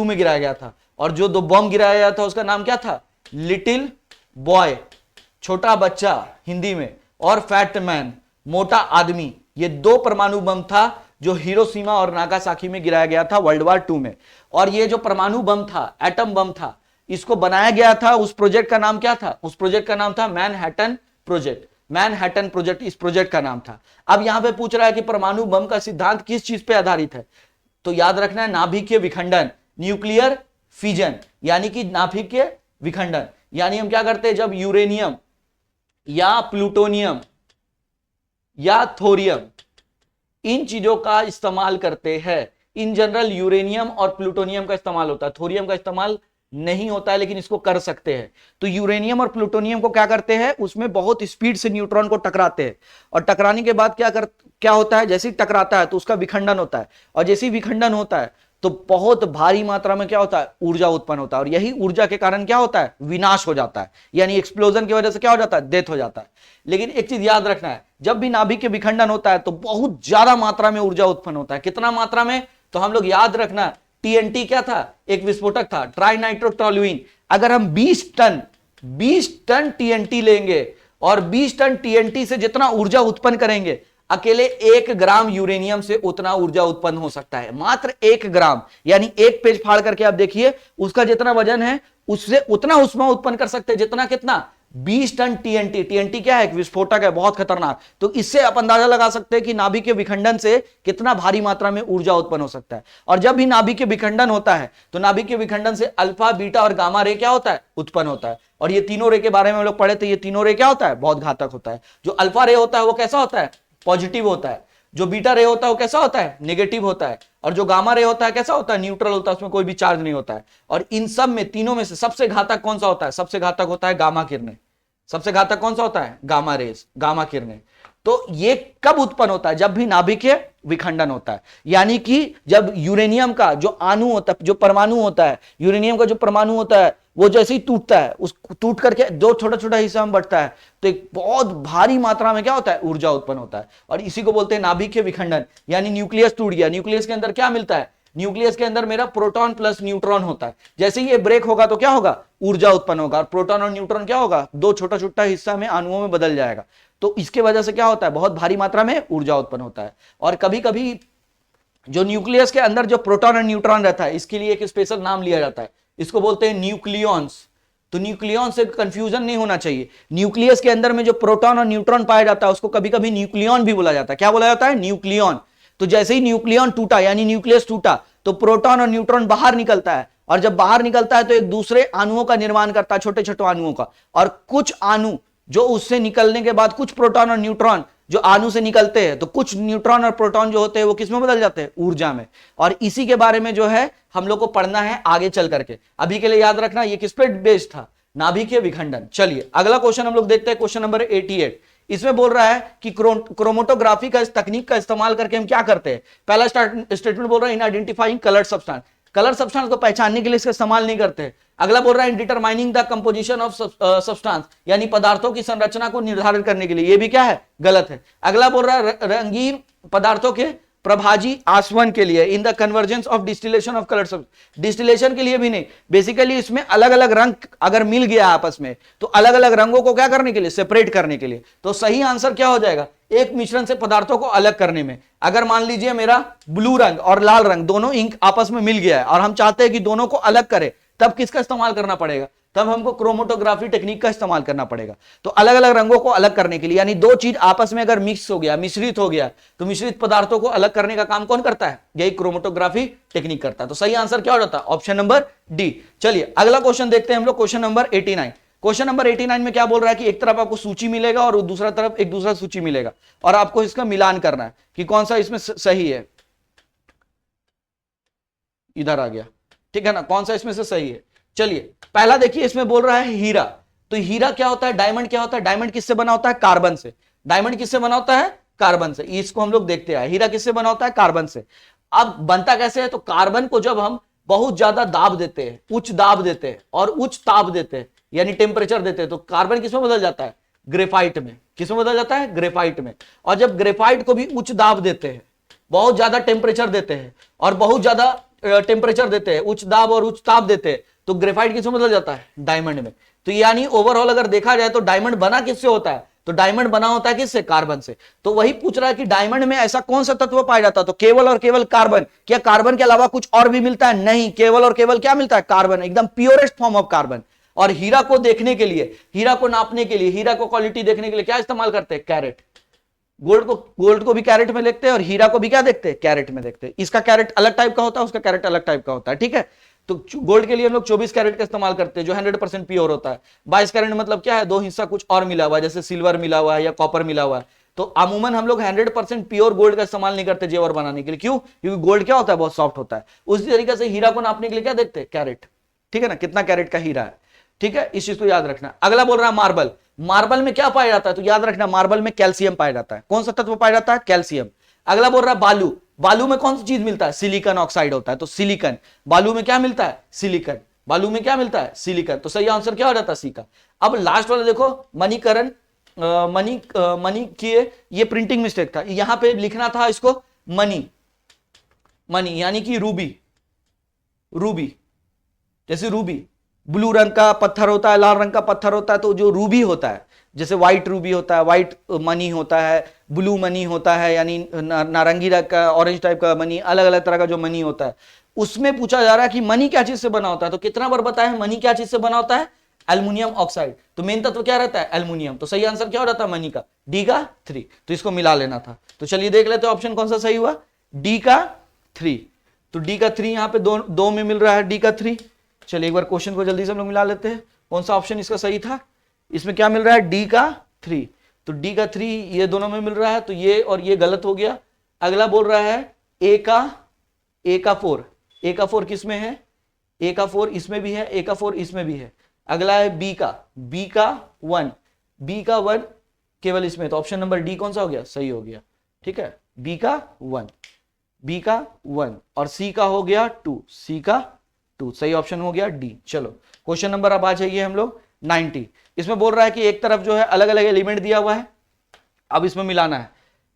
में गिराया गया था। और जो 2 बम गिराया गया था उसका नाम क्या था, लिटिल बॉय, छोटा बच्चा हिंदी में, और फैट मैन, मोटा आदमी। ये 2 परमाणु बम था जो हिरोशिमा और नागासाकी में गिराया गया था वर्ल्ड वार 2 में। और ये जो परमाणु बम था, एटम बम था, इसको बनाया गया था, उस प्रोजेक्ट का नाम क्या था, उस प्रोजेक्ट का नाम था मैनहट्टन प्रोजेक्ट इस प्रोजेक्ट का नाम था। अब यहां पे पूछ रहा है कि परमाणु बम का सिद्धांत किस चीज पे आधारित है, तो याद रखना है नाभिकीय विखंडन, न्यूक्लियर फिजन, यानी कि नाभिकीय विखंडन। यानी हम क्या करते हैं, जब यूरेनियम या प्लूटोनियम या थोरियम इन चीजों का इस्तेमाल करते हैं, इन जनरल यूरेनियम और प्लूटोनियम का इस्तेमाल होता है, थोरियम का इस्तेमाल नहीं होता है, लेकिन इसको कर सकते हैं। तो यूरेनियम और प्लूटोनियम को क्या करते हैं, उसमें बहुत स्पीड से न्यूट्रॉन को टकराते हैं, और टकराने के बाद क्या होता है, जैसे ही टकराता है तो उसका विखंडन होता है, और जैसे ही विखंडन होता है तो बहुत भारी मात्रा में क्या होता है, ऊर्जा उत्पन्न होता है। और यही ऊर्जा के कारण क्या होता है, विनाश हो जाता है, यानी एक्सप्लोजन की वजह से क्या हो जाता है, डेथ हो जाता है। लेकिन एक चीज याद रखना है, जब भी नाभिक के विखंडन होता है तो बहुत ज्यादा मात्रा में ऊर्जा उत्पन्न होता है। कितना मात्रा में, तो हम लोग याद रखना, टीएनटी क्या था, एक विस्फोटक था, ट्राई नाइट्रोटोलुइन। अगर हम 20 टन टीएनटी लेंगे और 20 टन टीएनटी से जितना ऊर्जा उत्पन्न करेंगे, अकेले 1 ग्राम यूरेनियम से उतना ऊर्जा उत्पन्न हो सकता है, मात्र 1 ग्राम। यानी एक पेज फाड़ करके आप देखिए, उसका जितना वजन है उससे उतना उष्मा उत्पन्न कर सकते हैं, जितना, कितना, 20 टन टीएनटी। टीएनटी क्या है, एक विस्फोटक है, बहुत खतरनाक। तो इससे आप अंदाजा लगा सकते हैं कि नाभिक के विखंडन से कितना भारी मात्रा में ऊर्जा उत्पन्न हो सकता है। और जब भी नाभिक के विखंडन होता है तो नाभिक के विखंडन से अल्फा, बीटा और गामा रे क्या होता है, उत्पन्न होता है। और ये तीनों रे के बारे में हम लोग पढ़े थे, ये तीनों रे क्या होता है, बहुत घातक होता है। जो अल्फा रे होता है वो कैसा होता है, पॉजिटिव होता है। जो बीटा रे होता है वो कैसा होता है, नेगेटिव होता है, और जो गामा रे होता है कैसा होता है, न्यूट्रल होता है, उसमें कोई भी चार्ज नहीं होता है। और इन सब में, तीनों में से सबसे घातक कौन सा होता है, सबसे घातक होता है गामा किरणें। सबसे घातक कौन सा होता है, गामा रेज, गामा किरणें। तो ये कब उत्पन्न होता है, जब भी नाभिकीय विखंडन होता है, यानी कि जब यूरेनियम का जो अणु होता है, जो परमाणु होता है, यूरेनियम का जो परमाणु होता है वो जैसे ही टूटता है, उस टूट करके दो छोटा छोटा हिस्सा में बढ़ता है, तो एक बहुत भारी मात्रा में क्या होता है, ऊर्जा उत्पन्न होता है। और इसी को बोलते हैं नाभिकीय विखंडन, यानी न्यूक्लियस टूट गया। न्यूक्लियस के अंदर क्या मिलता है, न्यूक्लियस के अंदर मेरा प्रोटॉन प्लस न्यूट्रॉन होता है। जैसे ही ये ब्रेक होगा तो क्या होगा, ऊर्जा उत्पन्न होगा, और प्रोटॉन और न्यूट्रॉन क्या होगा, दो छोटा छोटा हिस्सा में अणुओं में बदल जाएगा। तो इसके वजह से क्या होता है, बहुत भारी मात्रा में ऊर्जा उत्पन्न होता है। और कभी कभी जो न्यूक्लियस के अंदर जो प्रोटॉन और न्यूट्रॉन रहता है, इसके लिए एक स्पेशल नाम लिया जाता है, इसको बोलते हैं न्यूक्लियॉन्स। तो न्यूक्लियॉन से कंफ्यूजन नहीं होना चाहिए। न्यूक्लियस के अंदर में जो प्रोटॉन और न्यूट्रॉन पाया जाता है उसको कभी कभी न्यूक्लियॉन भी बोला जाता है। क्या बोला जाता है, न्यूक्लियॉन। तो जैसे ही न्यूक्लियॉन टूटा, यानी न्यूक्लियस टूटा, तो प्रोटॉन और न्यूट्रॉन बाहर निकलता है, और जब बाहर निकलता है तो एक दूसरे अणुओं का निर्माण करता है, छोटे छोटे अणुओं का। और कुछ अणु जो उससे निकलने के बाद, कुछ प्रोटॉन और न्यूट्रॉन जो अणु से निकलते हैं, तो कुछ न्यूट्रॉन और प्रोटॉन जो होते हैं वो किसमें बदल जाते हैं, ऊर्जा में। और इसी के बारे में जो है हम लोग को पढ़ना है आगे चल करके। अभी के लिए याद रखना ये किस पे बेस्ड था, नाभिकीय विखंडन। चलिए अगला क्वेश्चन हम लोग देखते हैं, क्वेश्चन नंबर 88। इसमें बोल रहा है कि क्रोमेटोग्राफी का इस तकनीक का इस्तेमाल करके हम क्या करते हैं। पहला स्टेटमेंट बोल रहा है in identifying coloured substance, colour substance को पहचानने के लिए इसका इस्तेमाल नहीं करते। अगला बोल रहा है in determining the composition of substance, यानी पदार्थों की संरचना को निर्धारित करने के लिए, ये भी क्या है, गलत है। अगला बोल रहा है रंगीन पदार्थों के प्रभाजी आसवन के लिए, in the convergence of distillation of colour substance, distillation के लिए भी नहीं, बेसिकली इसमें अलग अलग रंग अगर मिल गया आपस में तो अलग अलग रंगों को क्या करने के लिए, सेपरेट करने के लिए। तो सही आंसर क्या हो जाएगा, एक मिश्रण से पदार्थों को अलग करने में। अगर मान लीजिए मेरा ब्लू रंग और लाल रंग दोनों इंक आपस में मिल गया है और हम चाहते हैं कि दोनों को अलग करें, तब किसका इस्तेमाल करना पड़ेगा, तब हमको क्रोमेटोग्राफी टेक्निक का इस्तेमाल करना पड़ेगा। तो अलग अलग रंगों को अलग करने के लिए, यानी दो चीज आपस में अगर मिक्स हो गया, मिश्रित हो गया, तो मिश्रित पदार्थों को अलग करने का काम कौन करता है, यही क्रोमेटोग्राफी टेक्निक करता है। तो सही आंसर क्या हो जाता है, ऑप्शन नंबर डी। चलिए अगला क्वेश्चन देखते हैं हम लोग, क्वेश्चन नंबर 89। क्वेश्चन नंबर 89 में क्या बोल रहा है कि एक तरफ आपको सूची मिलेगा और दूसरा तरफ एक दूसरा सूची मिलेगा, और आपको इसका मिलान करना है कि कौन सा इसमें सही है। इधर आ गया, ठीक है ना, कौन सा इसमें से सही है। चलिए पहला देखिए, इसमें बोल रहा है हीरा। तो हीरा क्या होता है, डायमंड क्या होता है, डायमंड किससे बना होता है, कार्बन से। डायमंड किससे बना होता है, कार्बन से। इसको हम लोग देखते हैं, हीरा किससे बना होता है, कार्बन से। अब बनता कैसे है, तो कार्बन को जब हम बहुत ज्यादा दाब देते हैं, उच्च दाब देते हैं और उच्च ताप देते हैं, यानी टेम्परेचर देते हैं, तो कार्बन किसमें बदल जाता है, ग्रेफाइट में। किसमें बदल जाता है, ग्रेफाइट में। और जब ग्रेफाइट को भी उच्च दाब देते हैं, बहुत ज्यादा टेम्परेचर देते हैं और बहुत ज्यादा टेम्परेचर देते हैं, उच्च दाब और उच्च ताप देते हैं, तो ग्रेफाइट किसमें बदल जाता है, डायमंड में। तो यानी ओवरऑल अगर देखा जाए तो डायमंड बना किससे होता है, तो डायमंड बना होता है किससे, कार्बन से। तो वही पूछ रहा है कि डायमंड में ऐसा कौन सा तत्व पाया जाता है, तो केवल और केवल कार्बन। क्या कार्बन के अलावा कुछ और भी मिलता है, नहीं, केवल और केवल क्या मिलता है, कार्बन, एकदम प्योरेस्ट फॉर्म ऑफ कार्बन। और हीरा को देखने के लिए, हीरा को नापने के लिए, हीरा को क्वालिटी देखने के लिए क्या इस्तेमाल करते हैं, कैरेट। गोल्ड को भी कैरेट में देखते हैं और हीरा को भी क्या देखते हैं, कैरेट में देखते हैं। इसका कैरेट अलग टाइप का होता है, उसका कैरेट अलग टाइप का होता है, ठीक है। तो गोल्ड के लिए हम लोग 24 कैरेट का इस्तेमाल करते हैं जो 100% प्योर होता है। 22 कैरेट मतलब क्या है, दो हिस्सा कुछ और मिला हुआ है, जैसे सिल्वर मिला हुआ है या कॉपर मिला हुआ है। तो अमूमन हम लोग 100% प्योर गोल्ड का इस्तेमाल नहीं करते जेवर बनाने के लिए। क्यों, क्योंकि गोल्ड क्या होता है, बहुत सॉफ्ट होता है। उसी तरीके से हीरा को नापने के लिए क्या देखते हैं, कैरेट, ठीक है ना, कितना कैरेट का हीरा है, ठीक है, इस चीज को याद रखना। अगला बोल रहा है मार्बल। मार्बल में क्या पाया जाता है, तो याद रखना मार्बल में कैल्शियम पाया जाता है। कौन सा तत्व पाया जाता है, कैल्शियम। अगला बोल रहा है बालू। बालू में कौन सी चीज मिलता है, सिलिकॉन ऑक्साइड होता है। तो सिलिकॉन, बालू में क्या मिलता है, सिलिकॉन। बालू में क्या मिलता है, सिलिकॉन। तो सही आंसर क्या हो जाता है, सी का। अब लास्ट वाला देखो, मणिकरण, मनी किए, ये प्रिंटिंग मिस्टेक था, यहां पे लिखना था इसको मनी, मनी यानी कि रूबी, रूबी, जैसे रूबी ब्लू रंग का पत्थर होता है, लाल रंग का पत्थर होता है, तो जो रूबी होता है, जैसे व्हाइट रूबी होता है, व्हाइट मनी होता है, ब्लू मनी होता है, यानी नारंगी रंग का, ऑरेंज टाइप का मनी, अलग अलग तरह का जो मनी होता है। उसमें पूछा जा रहा है कि मनी क्या चीज से बना होता है, तो कितना बार बताया है मनी क्या चीज से बना होता है, एल्युमिनियम ऑक्साइड। तो मेन तत्व क्या रहता है, एल्युमिनियम। तो सही आंसर क्या हो जाता है, मनी का, डी का 3। तो इसको मिला लेना था। तो चलिए देख लेते हैं ऑप्शन कौन सा सही हुआ, डी का 3। तो डी का 3 यहाँ पे दो में मिल रहा है, डी का 3। चलिए एक बार क्वेश्चन को जल्दी से हम लोग मिला लेते हैं, कौन सा ऑप्शन इसका सही था। इसमें क्या मिल रहा है, डी का 3। तो डी का 3 ये दोनों में मिल रहा है, तो ये और ये गलत हो गया, अगला बोल रहा है ए का 4, ए का 4 किस में है, ए का 4 इसमें भी है, ए का 4 इसमें भी है। अगला है बी का 1, बी का 1 केवल इसमें, तो ऑप्शन नंबर डी कौन सा हो गया, सही हो गया। ठीक है, बी का 1, बी का 1 और सी का हो गया 2, सी का 2, सही ऑप्शन हो गया डी। चलो क्वेश्चन नंबर अब आ जाइए हम लोग 90। इसमें बोल रहा है कि एक तरफ जो है अलग अलग एलिमेंट दिया हुआ है, अब इसमें मिलाना है।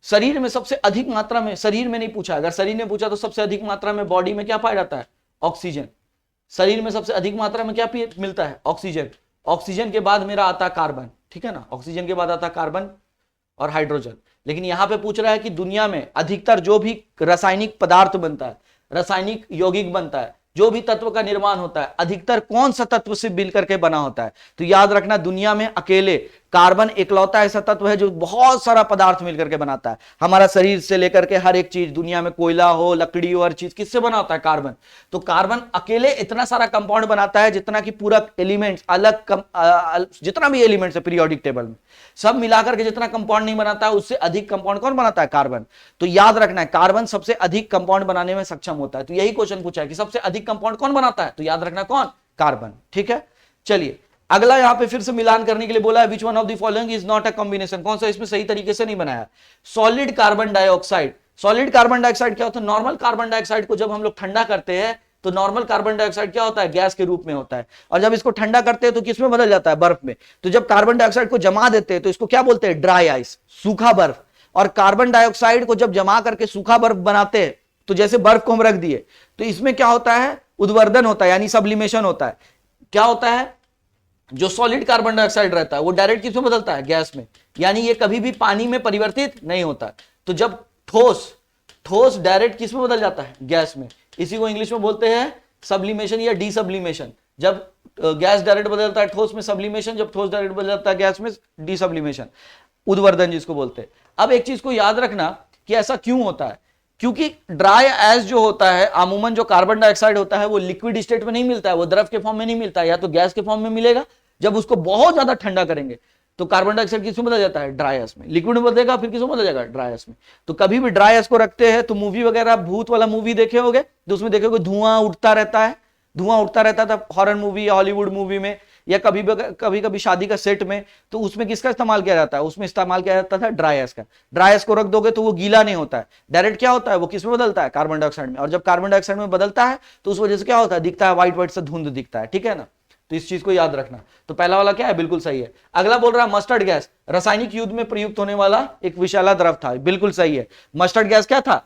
शरीर में सबसे अधिक मात्रा में, शरीर में नहीं पूछा, अगर शरीर ने पूछा तो सबसे अधिक मात्रा में बॉडी में क्या पाया जाता है, ऑक्सीजन। शरीर में सबसे अधिक मात्रा में क्या मिलता है, ऑक्सीजन। ऑक्सीजन के बाद मेरा आता है कार्बन, ठीक है ना, ऑक्सीजन के बाद आता है कार्बन और हाइड्रोजन। लेकिन यहां पे पूछ रहा है कि दुनिया में अधिकतर जो भी रासायनिक पदार्थ बनता है, रासायनिक यौगिक बनता है, जो भी तत्व का निर्माण होता है, अधिकतर कौन सा तत्व से मिल करके बना होता है। तो याद रखना, दुनिया में अकेले कार्बन इकलौता ऐसा तत्व है जो बहुत सारा पदार्थ मिलकर के बनाता है। हमारा शरीर से लेकर के हर एक चीज, दुनिया में कोयला हो, लकड़ी हो, हर चीज किससे बना होता है, कार्बन। तो कार्बन अकेले इतना सारा कंपाउंड बनाता है जितना कि पूरा एलिमेंट्स जितना भी एलिमेंट्स है पीरियोडिक टेबल में, सब मिलाकर के जितना कंपाउंड नहीं बनाता है, उससे अधिक कंपाउंड कौन बनाता है, कार्बन। तो याद रखना है, कार्बन सबसे अधिक कंपाउंड बनाने में सक्षम होता है। तो यही क्वेश्चन पूछा है कि सबसे अधिक कंपाउंड कौन बनाता है, तो याद रखना कौन, कार्बन। ठीक है, चलिए अगला यहां पे फिर से मिलान करने के लिए बोला है, which one of the following is not a combination, कौन सा इसमें सही तरीके से नहीं बनाया। Solid carbon dioxide, solid carbon dioxide क्या होता है, नॉर्मल कार्बन डाइऑक्साइड को जब हम लोग ठंडा करते हैं तो नॉर्मल कार्बन डाइऑक्साइड क्या होता है, गैस के रूप में होता है, और जब इसको ठंडा करते हैं तो किसमें बदल जाता है, बर्फ में। तो जब कार्बन डाइऑक्साइड को जमा देते हैं तो इसको क्या बोलते हैं, ड्राई आइस, सूखा बर्फ। और कार्बन डाइऑक्साइड को जब जमा करके सूखा बर्फ बनाते हैं, तो जैसे बर्फ को हम रख दिए, तो इसमें क्या होता है, उद्वर्धन होता है, यानी सब्लिमेशन होता है। क्या होता है, जो सॉलिड कार्बन डाइऑक्साइड रहता है वो डायरेक्ट किसमें बदलता है, गैस में, यानी ये कभी भी पानी में परिवर्तित नहीं होता। तो जब ठोस डायरेक्ट किसमें बदल जाता है, गैस में। इसी को इंग्लिश में बोलते हैं सब्लिमेशन या डीसब्लिमेशन। जब गैस डायरेक्ट बदलता है ठोस में, सब्लिमेशन, जब ठोस डायरेक्ट बदल जाता है गैस में, डीसब्लिमेशन, उद्वर्धन जिसको बोलते हैं। अब एक चीज को याद रखना कि ऐसा क्यों होता है, क्योंकि ड्राई एस जो होता है, अमूमन जो कार्बन डाइऑक्साइड होता है वो लिक्विड स्टेट में नहीं मिलता है, वो द्रव के फॉर्म में नहीं मिलता है, या तो गैस के फॉर्म में मिलेगा। जब उसको बहुत ज्यादा ठंडा करेंगे तो कार्बन डाइऑक्साइड किसमें बदल जाता है, ड्राई एस में। लिक्विड में बदलेगा फिर किसमें बदल जाएगा, ड्राई एस में। तो कभी भी ड्राई एस को रखते हैं तो मूवी वगैरह, भूत वाला मूवी देखे होंगे, तो उसमें देखोगे धुआं उठता रहता है, धुआं उठता रहता था हॉरर मूवी या हॉलीवुड मूवी में, या कभी कभी शादी का सेट में। तो उसमें किसका इस्तेमाल किया जाता है, उसमें इस्तेमाल किया जाता था ड्राई एस का। ड्राई एस को रख दोगे तो वो गीला नहीं होता है, डायरेक्ट क्या होता है, वो किसमें बदलता है, कार्बन डाइऑक्साइड में। और जब कार्बन डाइऑक्साइड में बदलता है तो उस वजह से क्या होता है, दिखता है व्हाइट व्हाइट से धुंध दिखता है, ठीक है ना। तो इस चीज को याद रखना। तो पहला वाला क्या है, बिल्कुल सही है। अगला बोल रहा है मस्टर्ड गैस रासायनिक युद्ध में प्रयुक्त होने वाला एक विषैला द्रव था, बिल्कुल सही है। मस्टर्ड गैस क्या था,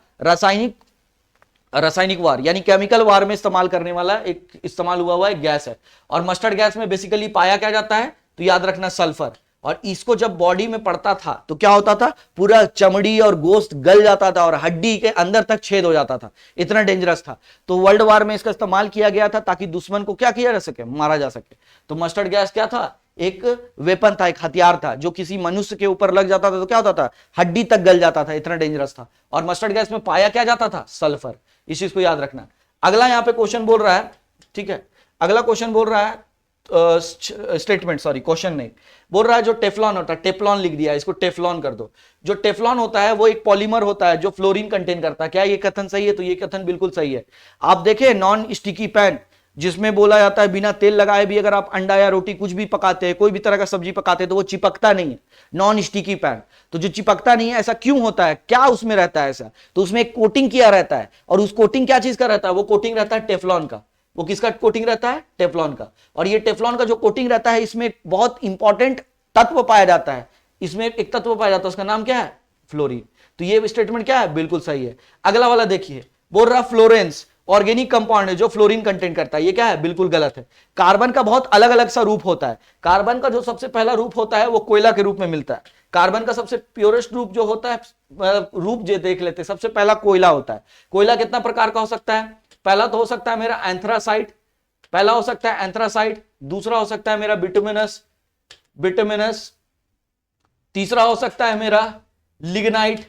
रासायनिक वार यानी केमिकल वार में इस्तेमाल करने वाला एक इस्तेमाल हुआ एक गैस है। और मस्टर्ड गैस में बेसिकली पाया क्या जाता है, तो याद रखना सल्फर। और इसको जब बॉडी में पड़ता था तो क्या होता था, पूरा चमड़ी और गोश्त गल जाता था और हड्डी के अंदर तक छेद हो जाता था, इतना डेंजरस था। तो वर्ल्ड वार में इसका इस्तेमाल किया गया था ताकि दुश्मन को क्या किया जा सके, मारा जा सके। तो मस्टर्ड गैस क्या था, एक वेपन था, एक हथियार था, जो किसी मनुष्य के ऊपर लग जाता था तो क्या होता था, हड्डी तक गल जाता था, इतना डेंजरस था। और मस्टर्ड गैस में पाया क्या जाता था, सल्फर। इस चीज को याद रखना। अगला यहां पे क्वेश्चन बोल रहा है, ठीक है, अगला क्वेश्चन बोल रहा है स्टेटमेंट, सॉरी क्वेश्चन नहीं, बोल रहा है जो टेफ्लॉन होता है, टेफ्लॉन लिख दिया, इसको टेफ्लॉन कर दो। जो टेफ्लॉन होता है वो एक पॉलीमर होता है जो फ्लोरीन कंटेन करता है। क्या ये कथन सही है, तो ये कथन बिल्कुल सही है। आप देखें नॉन स्टिकी पैन, जिसमें बोला जाता है बिना तेल लगाए भी अगर आप अंडा या रोटी कुछ भी पकाते हैं, कोई भी तरह का सब्जी पकाते हैं, तो वो चिपकता नहीं है, नॉन स्टिकी पैन। तो जो चिपकता नहीं है, ऐसा क्यों होता है, क्या उसमें रहता है ऐसा, तो उसमें एक कोटिंग किया रहता है। और उस कोटिंग क्या चीज का रहता है, वो कोटिंग रहता है टेफ्लॉन का। वो किसका कोटिंग रहता है, टेफ्लॉन का। और ये टेफ्लॉन का जो कोटिंग रहता है, इसमें बहुत इंपॉर्टेंट तत्व पाया जाता है, इसमें एक तत्व पाया जाता है, उसका नाम क्या है, फ्लोरीन। तो ये स्टेटमेंट क्या है, बिल्कुल सही है। अगला वाला देखिए, बोल रहा फ्लोरेंस ऑर्गेनिक कंपाउंड है जो फ्लोरीन कंटेंट करता है, ये क्या है, बिल्कुल गलत है। कार्बन का बहुत अलग अलग सा रूप होता है। कार्बन का जो सबसे पहला रूप होता है वो कोयला के रूप में मिलता है। कार्बन का सबसे प्योरेस्ट रूप जो होता है, रूप जो देख लेते हैं, सबसे पहला कोयला होता है। कोयला कितना प्रकार का हो सकता है, पहला तो हो सकता है मेरा एंथ्रासाइट, पहला हो सकता है एंथ्रासाइट, दूसरा हो सकता है मेरा बिटुमिनस, तीसरा हो सकता है मेरा लिग्नाइट,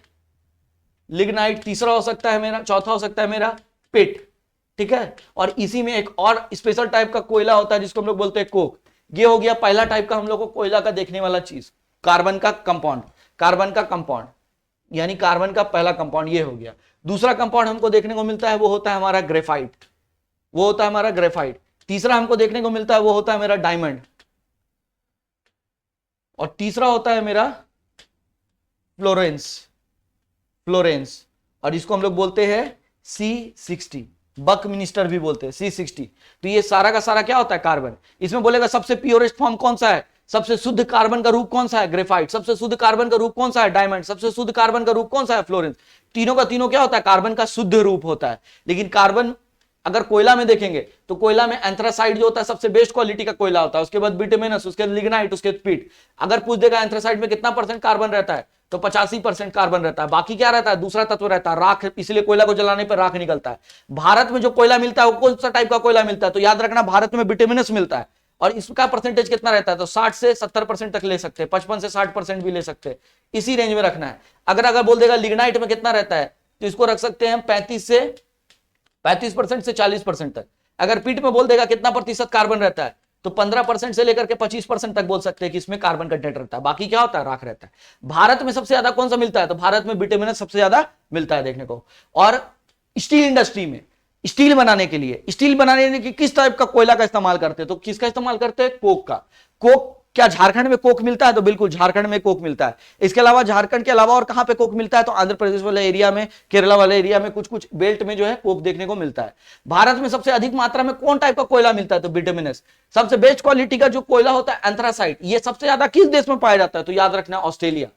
तीसरा हो सकता है मेरा, चौथा हो सकता है मेरा पिट, ठीक है। और इसी में एक और स्पेशल टाइप का कोयला होता है जिसको हम लोग बोलते हैं कोक। ये हो गया पहला टाइप का हम लोग को कोयला का देखने वाला चीज, कार्बन का कंपाउंड। यानी कार्बन का पहला कंपाउंड ये हो गया। दूसरा कंपाउंड हमको देखने को मिलता है वो होता है हमारा ग्रेफाइट, वो होता है हमारा ग्रेफाइट। तीसरा हमको देखने को मिलता है वो होता है मेरा डायमंड, और तीसरा होता है मेरा फ्लोरेंस, फ्लोरेंस, और इसको हम लोग बोलते हैं C60, बकमिनिस्टर भी बोलते हैं C60। तो ये सारा का सारा क्या होता है कार्बन। इसमें बोलेगा सबसे प्योरेस्ट फॉर्म कौन सा है, सबसे शुद्ध कार्बन का रूप कौन सा है ग्रेफाइट, सबसे शुद्ध कार्बन का रूप कौन सा है डायमंड, सबसे शुद्ध कार्बन का रूप कौन सा है फ्लोरेंस। तीनों का तीनों क्या होता है, कार्बन का शुद्ध रूप होता है। लेकिन कार्बन अगर कोयला में देखेंगे तो कोयला में एंथ्रासाइड जो होता है सबसे बेस्ट क्वालिटी का कोयला होता है, उसके बाद बिटुमिनस, उसके बाद लिग्नाइट, उसके बाद पीट। अगर पूछ देगा एंथ्रासाइड में कितना परसेंट कार्बन रहता है तो 85% कार्बन रहता है, बाकी क्या रहता है, दूसरा तत्व रहता है राख, इसलिए कोयला को जलाने पर राख निकलता है। भारत में जो कोयला मिलता है वो कौन सा टाइप का कोयला मिलता है, तो याद रखना भारत में बिटुमिनस मिलता है, और इसका परसेंटेज कितना रहता है, तो 60 से 70% तक ले सकते हैं, 55 से 60% भी ले सकते हैं, इसी रेंज में रखना है। अगर बोल देगा लिग्नाइट में कितना रहता है तो इसको रख सकते हैं हम 35% से 40% तक। अगर पीट में बोल देगा कितना प्रतिशत कार्बन रहता है तो 15% से लेकर के 25% तक बोल सकते हैं कि इसमें कार्बन कंटेंट रहता है, बाकी क्या होता है, राख रहता है। भारत में सबसे ज्यादा कौन सा मिलता है, तो भारत में बिटुमिनस सबसे ज्यादा मिलता है देखने को। और स्टील इंडस्ट्री में स्टील बनाने के लिए, स्टील बनाने के किस टाइप का कोयला का इस्तेमाल करते हैं, तो किसका इस्तेमाल करते हैं, कोक का। कोक, क्या झारखंड में कोक मिलता है, तो बिल्कुल झारखंड में कोक मिलता है। इसके अलावा झारखंड के अलावा और कहां पे कोक मिलता है, तो आंध्र प्रदेश वाले एरिया में, केरला वाले एरिया में, कुछ कुछ बेल्ट में जो है कोक देखने को मिलता है। भारत में सबसे अधिक मात्रा में कौन टाइप का कोयला मिलता है, तो बिटुमिनस। सबसे बेस्ट क्वालिटी का जो कोयला होता है एंथ्रासाइट, ये सबसे ज्यादा किस देश में पाया जाता है, तो याद रखना ऑस्ट्रेलिया।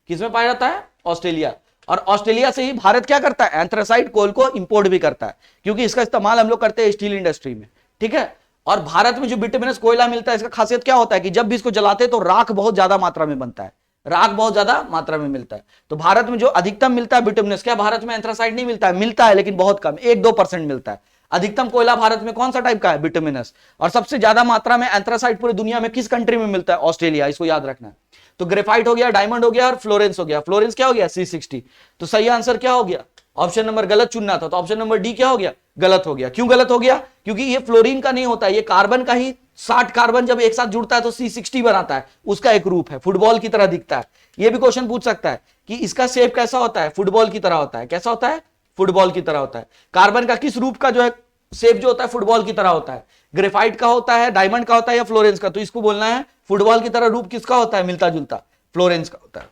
किस में पाया जाता है, ऑस्ट्रेलिया। और ऑस्ट्रेलिया से ही भारत क्या करता है, एंथ्रासाइट कोल को इंपोर्ट भी करता है, क्योंकि इसका इस्तेमाल हम लोग करते हैं स्टील इंडस्ट्री में, ठीक है। और भारत में जो बिटुमिनस कोयला मिलता है इसका खासियत क्या होता है कि जब भी इसको जलाते हैं तो राख बहुत ज्यादा मात्रा में बनता है, राख बहुत ज्यादा मात्रा में मिलता है। तो भारत में जो अधिकतम मिलता है बिटुमिनस, क्या भारत में एंथ्रासाइट नहीं मिलता है, मिलता है लेकिन बहुत कम, 1-2% मिलता है। अधिकतम कोयला भारत में कौन सा टाइप का है, बिटुमिनस। और सबसे ज्यादा मात्रा में एंथ्रासाइट पूरी दुनिया में किस कंट्री में मिलता है, ऑस्ट्रेलिया, इसको याद रखना है। तो ग्रेफाइट हो गया, डायमंड हो गया और फ्लोरेंस हो गया। फ्लोरेंस क्या हो गया, C60। तो सही आंसर क्या हो गया, ऑप्शन नंबर गलत चुनना था, तो ऑप्शन नंबर डी क्या हो गया, गलत हो गया। क्यों गलत हो गया, क्योंकि ये फ्लोरीन का नहीं होता है, ये कार्बन का ही 60 कार्बन जब एक साथ जुड़ता है तो C60 बनाता है, उसका एक रूप है, फुटबॉल की तरह दिखता है। ये भी क्वेश्चन पूछ सकता है कि इसका शेप कैसा होता है, फुटबॉल की तरह होता है। कैसा होता है, फुटबॉल की तरह होता है। कार्बन का किस रूप का जो है शेप जो होता है फुटबॉल की तरह होता है, ग्रेफाइट का होता है, डायमंड का होता है या फ्लोरेंस का, तो इसको बोलना है फुटबॉल की तरह रूप किसका होता है, मिलता जुलता, फ्लोरेंस का होता है,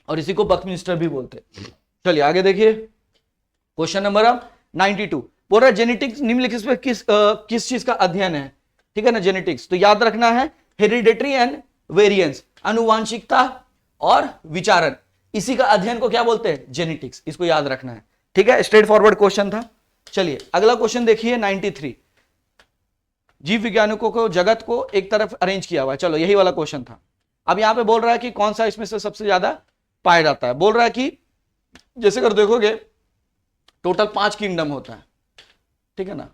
और इसी को बकमिनिस्टर भी बोलते हैं। चलिए आगे देखिए, क्वेश्चन नंबर 92 बोल रहा है जेनेटिक्स निम्नलिखित में किस चीज का अध्ययन है, ठीक है ना, जेनेटिक्स। तो याद रखना है हेरिडेटरी एंड वेरिएंस, अनुवांशिकता और विचारण, इसी का अध्ययन को क्या बोलते हैं, जेनेटिक्स, इसको याद रखना है, ठीक है। स्ट्रेट फॉरवर्ड क्वेश्चन था। चलिए अगला क्वेश्चन देखिए 93, जीव वैज्ञानिकों को जगत को एक तरफ अरेंज किया हुआ है, चलो यही वाला क्वेश्चन था। अब यहां पे बोल रहा है कि कौन सा इसमें से सबसे ज्यादा पाया जाता है। बोल रहा है कि जैसे अगर देखोगे टोटल 5 किंगडम होता है, ठीक है ना।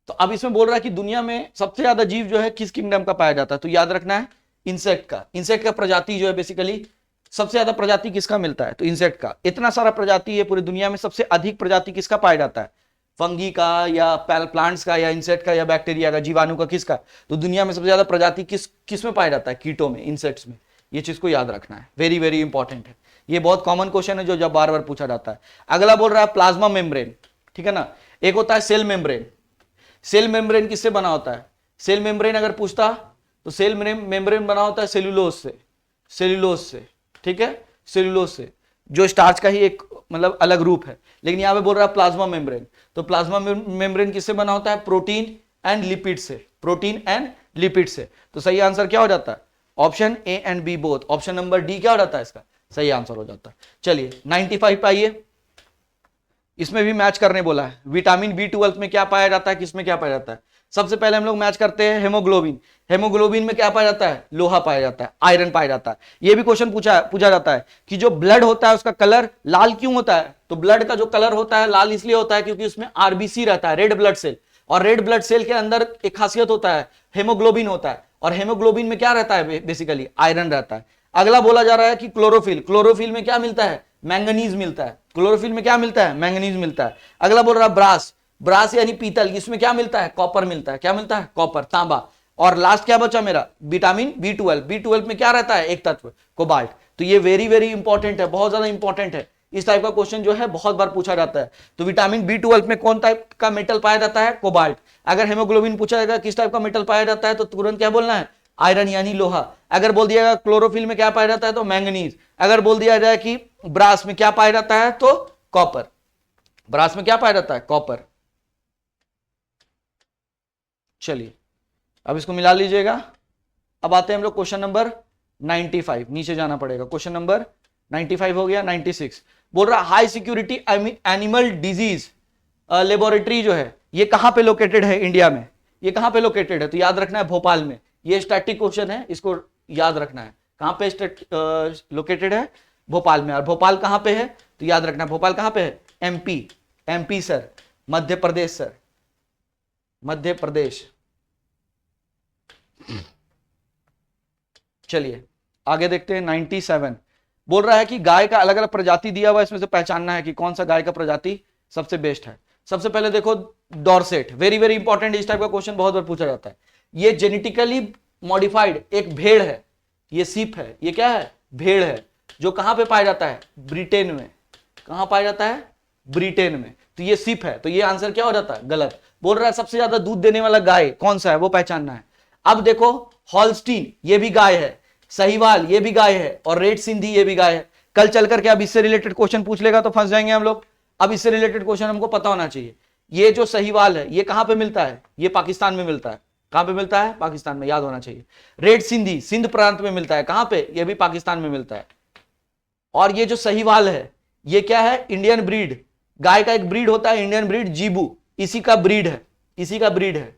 तो अब इसमें बोल रहा है कि दुनिया में सबसे ज्यादा जीव जो है किस किंगडम का पाया जाता है, तो याद रखना है इंसेक्ट का। इंसेक्ट का प्रजाति जो है बेसिकली सबसे ज्यादा प्रजाति किसका मिलता है, तो इंसेक्ट का। इतना सारा प्रजाति है पूरी दुनिया में, सबसे अधिक प्रजाति किसका पाया जाता है, फंगी का या प्लांट्स का या इंसेक्ट का या बैक्टीरिया का, जीवाणु का, किसका। तो दुनिया में सबसे ज्यादा प्रजाति किस में पाया जाता है, कीटों में, इंसेक्ट्स में। ये चीज को याद रखना है, वेरी वेरी इंपॉर्टेंट है, ये बहुत कॉमन क्वेश्चन है जो जब बार बार पूछा जाता है। अगला बोल रहा है प्लाज्मा मेम्ब्रेन, ठीक है ना। एक होता है सेल मेम्ब्रेन। सेल मेम्ब्रेन किससे बना होता है, सेल मेम्ब्रेन अगर पूछता तो सेल मेम्ब्रेन बना होता है सेल्यूलोज से, सेल्यूलोज से, ठीक है, सेल्यूलोज से, जो स्टार्च का ही एक मतलब अलग रूप है। लेकिन यहां पे बोल रहा है प्लाज्मा मेम्ब्रेन, तो प्लाज्मा मेम्ब्रेन किससे बना होता है, प्रोटीन एंड लिपिड से, प्रोटीन एंड लिपिड से। तो सही आंसर क्या हो जाता है, option A and B both, option number D क्या हो जाता है इसका सही आंसर हो जाता है। चलिए 95 पे आइए, इसमें भी मैच करने बोला है। विटामिन B12 में क्या पाया जाता है, किसमें क्या पाया जाता है। सबसे पहले हम लोग मैच करते हैं हेमोग्लोबिन। हेमोग्लोबिन में क्या पाया जाता है, लोहा पाया जाता है, आयरन पाया जाता है। यह भी क्वेश्चन पूछा जाता है कि जो ब्लड होता है उसका कलर लाल क्यों होता है, तो ब्लड का जो कलर होता है लाल इसलिए होता है क्योंकि उसमें RBC रहता है, रेड ब्लड सेल, और रेड ब्लड सेल के अंदर एक खासियत होता है, हेमोग्लोबिन होता है, और हेमोग्लोबिन में क्या रहता है, बेसिकली आयरन रहता है। अगला बोला जा रहा है कि क्लोरोफिल, क्लोरोफिल में क्या मिलता है, मैंगनीज मिलता है, क्लोरोफिल में क्या मिलता है, मैंगनीज मिलता है। अगला बोल रहा है ब्रास, ब्रास यानी पीतल, इसमें क्या मिलता है, कॉपर मिलता है, क्या मिलता है, कॉपर, तांबा। और लास्ट क्या बचा मेरा, विटामिन B12, B12 में क्या रहता है, एक तत्व कोबाल्ट। तो ये वेरी वेरी इंपॉर्टेंट है, बहुत ज्यादा इंपॉर्टेंट है। इस टाइप का क्वेश्चन जो है बहुत बार पूछा जाता है। तो विटामिन B12 में कौन टाइप का मेटल पाया जाता है? कोबाल्ट। अगर हेमोग्लोबिन पूछा जाएगा किस टाइप का मेटल पाया जाता है, तो तुरंत क्या बोलना है? आयरन यानी लोहा। अगर बोल दिया क्लोरोफिल में क्या पाया जाता है, तो मैंगनीज। अगर बोल दिया जाए कि ब्रास में क्या पाया जाता है, तो कॉपर। ब्रास में क्या पाया जाता है? कॉपर। चलिए अब इसको मिला लीजिएगा। अब आते हैं हम लोग क्वेश्चन नंबर 95, नीचे जाना पड़ेगा। क्वेश्चन नंबर 95 हो गया। 96 बोल रहा high security animal disease laboratory जो है ये कहां पे लोकेटेड है इंडिया में? ये कहां पे लोकेटेड है? तो याद रखना है भोपाल में। ये स्टैटिक क्वेश्चन है, इसको याद रखना है। कहां पे लोकेटेड है? भोपाल में। और भोपाल कहां पे है? तो याद रखना भोपाल कहां पे है? MP. MP sir, Madhya Pradesh sir, Madhya Pradesh. चलिए आगे देखते हैं। 97 बोल रहा है कि गाय का अलग अलग प्रजाति दिया हुआ, इसमें से पहचानना है कि कौन सा गाय का प्रजाति सबसे बेस्ट है। सबसे पहले देखो डॉर्सेट, वेरी वेरी इंपॉर्टेंट। इस टाइप का क्वेश्चन बहुत बार पूछा जाता है। ये जेनेटिकली मॉडिफाइड एक भेड़ है, ये सीप है। ये क्या है? भेड़ है, जो कहां पे पाया जाता है? ब्रिटेन में। कहां पाया जाता है? ब्रिटेन में। तो ये सीप है, तो ये आंसर क्या हो जाता है? गलत। बोल रहा है सबसे ज्यादा दूध देने वाला गाय कौन सा है, वो पहचानना है। अब देखो हॉल्स्टीन ये भी गाय है, सहीवाल ये भी गाय है, और रेड सिंधी ये भी गाय है। कल चल करके अब इससे रिलेटेड क्वेश्चन पूछ लेगा तो फंस जाएंगे हम लोग। अब इससे रिलेटेड क्वेश्चन हमको पता होना चाहिए। ये जो सहीवाल है ये कहां पे मिलता है? ये पाकिस्तान में मिलता है। कहां पे मिलता है? पाकिस्तान में, याद होना चाहिए। रेड सिंधी सिंध प्रांत में मिलता है। कहां पे? ये भी पाकिस्तान में मिलता है। और ये जो सहीवाल है ये क्या है? Indian breed. गाय का एक ब्रीड होता है इंडियन ब्रीड, जीबू, इसी का ब्रीड है। इसी का ब्रीड है।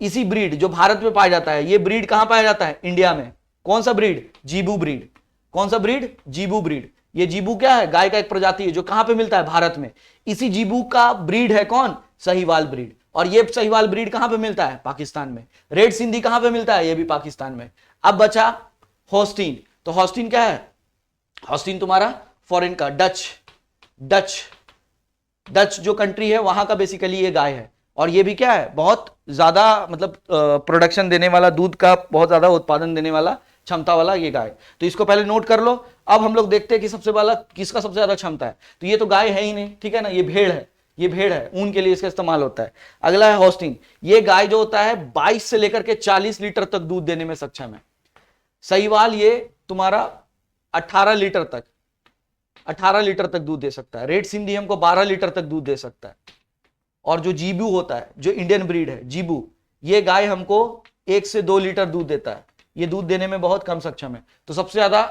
इसी ब्रीड जो भारत में पाया जाता है, ये ब्रीड कहां पाया जाता है? इंडिया में। कौन सा ब्रीड? जीबू ब्रीड। कौन सा ब्रीड? जीबू ब्रीड। ये जीबू क्या है? गाय का एक प्रजाति है जो कहां पे मिलता है? भारत में। इसी जीबू का ब्रीड है कौन? सहीवाल ब्रीड। और ये सहीवाल ब्रीड कहां पे मिलता है? पाकिस्तान में। रेड सिंधी कहां पे मिलता है? ये भी पाकिस्तान में। अब बचा हॉस्टीन। तो हॉस्टीन क्या है? हॉस्टीन तुम्हारा फॉरेन का, डच जो कंट्री है वहां का बेसिकली ये गाय है। और ये भी क्या है? बहुत ज्यादा मतलब प्रोडक्शन देने वाला, दूध का बहुत ज्यादा उत्पादन देने वाला क्षमता वाला ये गाय। तो इसको पहले नोट कर लो। अब हम लोग देखते हैं कि सबसे वाला किसका सबसे ज्यादा क्षमता है। तो ये तो गाय है ही नहीं, ठीक है ना, ये भेड़ है। ये भेड़ है, ऊन के लिए इसका इस्तेमाल होता है। अगला है हॉस्टीन। ये गाय जो होता है 22 से लेकर के 40 लीटर तक दूध देने में सक्षम है। सहीवाल ये तुम्हारा 18 लीटर तक दूध दे सकता है। रेड सिंधी हमको 12 लीटर तक दूध दे सकता है। और जो जीबू होता है, जो इंडियन ब्रीड है जीबू, ये गाय हमको 1 से 2 लीटर दूध देता है। ये दूध देने में बहुत कम सक्षम है। तो सबसे ज्यादा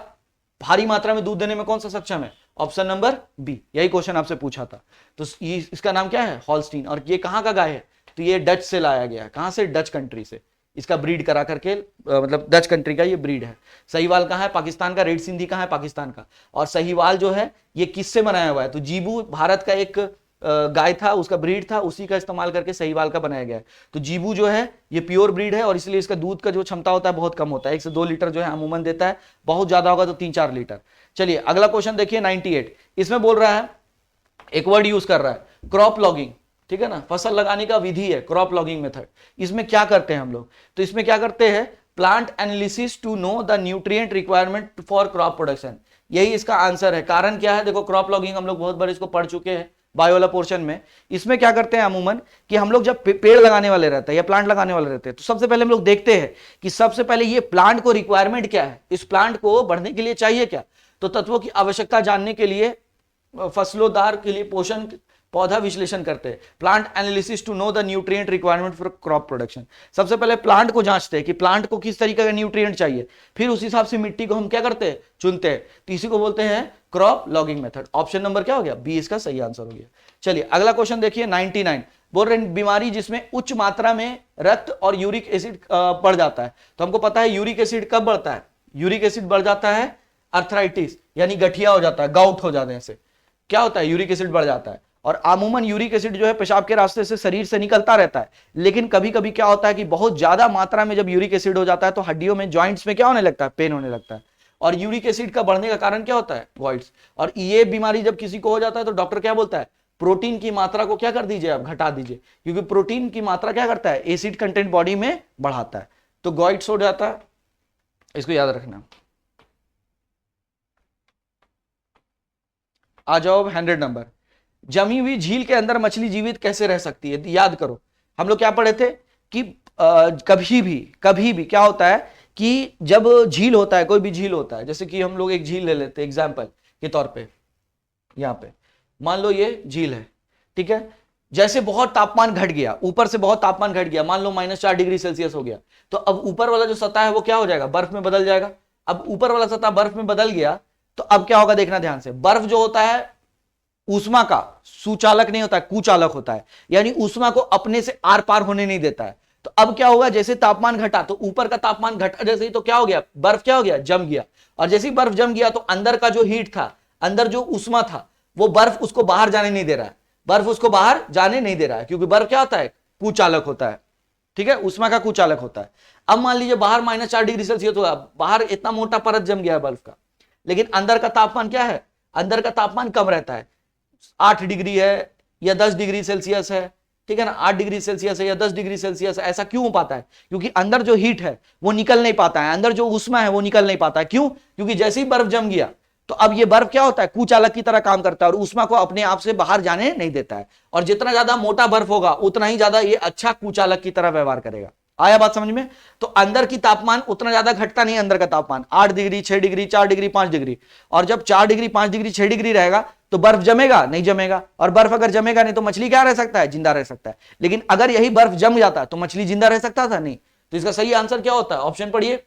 भारी मात्रा में दूध देने में कौन सा सक्षम है? Option number B. यही क्वेश्चन आपसे पूछा था। तो ये इसका नाम क्या है? हॉल्स्टीन। और ये कहां का गाय है? तो ये डच से लाया गया है। कहां से? डच कंट्री से। इसका ब्रीड करा करके मतलब डच कंट्री का ये ब्रीड है। सहीवाल कहां है? पाकिस्तान का। रेड सिंधी कहां है? पाकिस्तान का। और सहीवाल जो है ये किससे बनाया हुआ है? तो जीबू भारत का एक गाय था, उसका ब्रीड था, उसी का इस्तेमाल करके सहीवाल का बनाया गया है। तो जीबू जो है ये प्योर ब्रीड है और इसलिए इसका दूध का जो क्षमता होता है बहुत कम होता है। 1 से 2 लीटर जो है अमूमन देता है, बहुत ज्यादा होगा तो 3-4 लीटर। चलिए अगला क्वेश्चन देखिए 98। इसमें बोल रहा है, एक वर्ड यूज कर रहा है, क्रॉप लॉगिंग, ठीक है ना, फसल लगाने का विधि है क्रॉप लॉगिंग मेथड। इसमें क्या करते हैं हम लोग? तो इसमें क्या करते हैं? Plant analysis to know the nutrient requirement for crop production. यही इसका आंसर है। कारण क्या है? देखो क्रॉप लॉगिंग हम लोग बहुत बार इसको पढ़ चुके हैं बायो वाला पोर्शन में। इसमें क्या करते हैं अमूमन कि हम लोग जब पेड़ लगाने वाले रहते हैं या प्लांट लगाने वाले रहते हैं तो सबसे पहले हम लोग देखते हैं कि सबसे पहले ये प्लांट को रिक्वायरमेंट क्या है, इस प्लांट को बढ़ने के लिए चाहिए क्या। तो तत्वों की आवश्यकता जानने के लिए फसलोदार के लिए पोषण पौधा विश्लेषण करते हैं। Plant analysis to know the nutrient requirement for crop production. सबसे पहले प्लांट को जांचते हैं कि प्लांट को किस तरीके का न्यूट्रिएंट चाहिए, फिर उस हिसाब से मिट्टी को हम क्या करते हैं? चुनते हैं। तो इसी को बोलते हैं crop logging method. Option number क्या हो गया? बी इसका सही आंसर हो गया। चलिए अगला क्वेश्चन देखिए 99। बोल रहे हैं बीमारी जिसमें उच्च मात्रा में रक्त और यूरिक एसिड बढ़ जाता है। तो हमको पता है यूरिक एसिड कब बढ़ता है? यूरिक एसिड बढ़ जाता है अर्थराइटिस यानी गठिया हो जाता है, गाउट हो जाने से क्या होता है? यूरिक एसिड बढ़ जाता है। और अमूमन यूरिक एसिड जो है पेशाब के रास्ते से शरीर से निकलता रहता है, लेकिन कभी कभी क्या होता है कि बहुत ज्यादा मात्रा में जब यूरिक एसिड हो जाता है तो हड्डियों में, जॉइंट्स में क्या होने लगता है? पेन होने लगता है। और यूरिक एसिड का बढ़ने का कारण क्या होता है? वॉइड्स। और ये बीमारी जब किसी को हो जाता है तो डॉक्टर क्या बोलता है? प्रोटीन की मात्रा को क्या कर दीजिए आप? घटा दीजिए, क्योंकि प्रोटीन की मात्रा क्या करता है? एसिड कंटेंट बॉडी में बढ़ाता है। तो गॉइड्स हो जाता है, इसको याद रखना। आ जाओ 100 नंबर। जमी हुई झील के अंदर मछली जीवित कैसे रह सकती है? याद करो, हम लोग क्या पढ़े थे कि कभी भी क्या होता है कि जब झील होता है, कोई भी झील होता है, जैसे कि हम लोग एक झील ले लेते हैं एग्जाम्पल के तौर पे, यहां पे मान लो ये झील है, ठीक है। जैसे बहुत तापमान घट गया, ऊपर से बहुत तापमान घट गया, मान लो -4 डिग्री सेल्सियस हो गया, तो अब ऊपर वाला जो सतह है वो क्या हो जाएगा? बर्फ में बदल जाएगा। अब ऊपर वाला सतह बर्फ में बदल गया तो अब क्या होगा? देखना ध्यान से, बर्फ जो होता है ऊष्मा का सुचालक नहीं होता है, कुचालक होता है, यानी ऊष्मा को अपने से आर पार होने नहीं देता है। तो अब क्या होगा? जैसे तापमान घटा तो ऊपर का तापमान घटा जैसे ही, तो क्या हो गया? बर्फ क्या हो गया? जम गया। और जैसे ही बर्फ जम गया तो अंदर का जो हीट था, अंदर जो ऊष्मा था, वो बर्फ उसको बाहर जाने नहीं दे रहा है, बर्फ उसको बाहर जाने नहीं दे रहा है, क्योंकि बर्फ क्या होता है? कुचालक होता है, ठीक है, ऊष्मा का कुचालक होता है। अब मान लीजिए बाहर -4 डिग्री सेल्सियस हुआ, बाहर इतना मोटा परत जम गया है बर्फ का, लेकिन अंदर का तापमान क्या है? अंदर का तापमान कम रहता है, 8 डिग्री है या 10 डिग्री सेल्सियस है, ठीक है ना, 8 डिग्री सेल्सियस है या 10 डिग्री सेल्सियस है। ऐसा क्यों हो पाता है? क्योंकि अंदर जो हीट है वो निकल नहीं पाता है, अंदर जो ऊष्मा है वो निकल नहीं पाता है। क्यों? क्योंकि जैसे ही बर्फ जम गया तो अब ये बर्फ क्या होता है? कुचालक की तरह काम करता है और ऊष्मा को अपने आप से बाहर जाने नहीं देता है। और जितना ज्यादा मोटा बर्फ होगा उतना ही ज्यादा ये अच्छा कुचालक की तरह व्यवहार करेगा। आया बात समझ में? तो अंदर की तापमान उतना ज्यादा घटता नहीं, अंदर का तापमान 8 डिग्री, 6 डिग्री, 4 डिग्री, 5 डिग्री। और जब 4 डिग्री, 5 डिग्री, 6 डिग्री रहेगा तो बर्फ जमेगा? नहीं जमेगा। और बर्फ अगर जमेगा नहीं तो मछली क्या रह सकता है? जिंदा रह सकता है। लेकिन अगर यही बर्फ जम जाता तो मछली जिंदा रह सकता था? नहीं। तो इसका सही आंसर क्या होता है? ऑप्शन पढ़िए,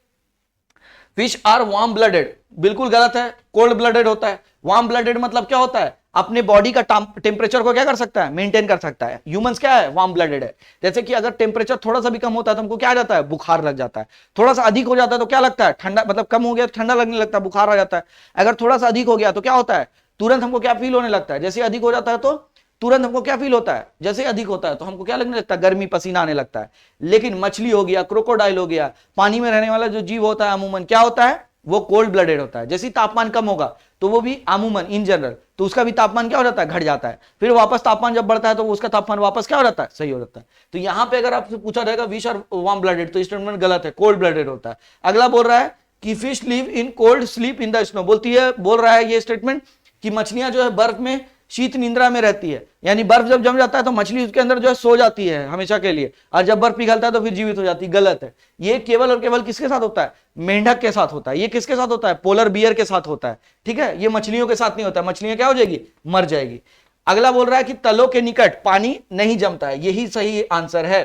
फिश आर वार्म ब्लडेड। बिल्कुल गलत है, कोल्ड ब्लडेड होता है। वार्म ब्लडेड मतलब क्या होता है? अपने बॉडी का टेम्परेचर को क्या कर सकता है? मेंटेन कर सकता है। ह्यूमंस क्या है? वार्म ब्लडेड है। जैसे कि अगर टेम्परेचर थोड़ा सा भी कम होता है तो हमको क्या आ जाता है? बुखार लग जाता है। थोड़ा सा अधिक हो जाता है तो क्या लगता है? ठंडा, मतलब कम हो गया तो ठंडा लगने लगता है, बुखार आ जाता है। अगर थोड़ा सा अधिक हो गया तो क्या होता है? तुरंत हमको क्या फील होने लगता है? जैसे अधिक हो जाता है तो तुरंत हमको क्या फील होता है? जैसे अधिक होता है तो हमको क्या लगने लगता है? गर्मी, पसीना आने लगता है। लेकिन मछली हो गया, क्रोकोडाइल हो गया, पानी में रहने वाला जो जीव होता है अमूमन क्या होता है? वो कोल्ड ब्लडेड होता है। जैसे तापमान कम होगा तो वो भी अमूमन इन जनरल तो उसका भी तापमान क्या हो जाता है? घट जाता है। फिर वापस तापमान जब बढ़ता है तो उसका तापमान वापस क्या हो जाता है? सही हो जाता है। तो यहां पे अगर आपसे पूछा जाएगा विश आर वार्म ब्लडेड तो स्टेटमेंट गलत है, कोल्ड ब्लडेड होता है। अगला बोल रहा है कि fish live in cold sleep in the snow. बोल रहा है ये स्टेटमेंट कि मछलियां जो है बर्फ में शीत निंद्रा में रहती है, यानी बर्फ जब जम जाता है तो मछली उसके अंदर जो है सो जाती है हमेशा के लिए, और जब बर्फ पिघलता है तो फिर जीवित हो जाती है। गलत है। ये केवल और केवल किसके साथ होता है? मेंढक के साथ होता है। ये किसके साथ होता है? पोलर बियर के साथ होता है, ठीक है। ये मछलियों के साथ नहीं होता है। मछलियां क्या हो जाएगी? मर जाएगी। अगला बोल रहा है कि तलों के निकट पानी नहीं जमता है। यही सही आंसर है।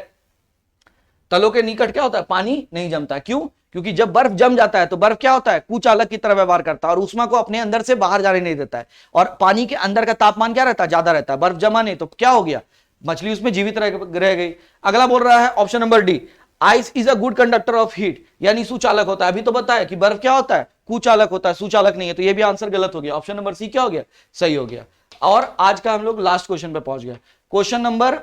तलों के निकट क्या होता है? पानी नहीं जमता है। क्यों? क्योंकि जब बर्फ जम जाता है तो बर्फ क्या होता है? कुचालक की तरह व्यवहार करता है और ऊष्मा को अपने अंदर से बाहर जाने नहीं देता है। और पानी के अंदर का तापमान क्या रहता है? ज्यादा रहता है। बर्फ जमा नहीं तो क्या हो गया? मछली उसमें जीवित रह गई। अगला बोल रहा है option number D, ice is a good conductor of heat, यानी सुचालक होता है। अभी तो बताया कि बर्फ क्या होता है? कुचालक होता है, सुचालक नहीं है। तो ये भी आंसर गलत हो गया। ऑप्शन नंबर सी क्या हो गया? सही हो गया। और आज का हम लोग लास्ट क्वेश्चन पे पहुंच गए। क्वेश्चन नंबर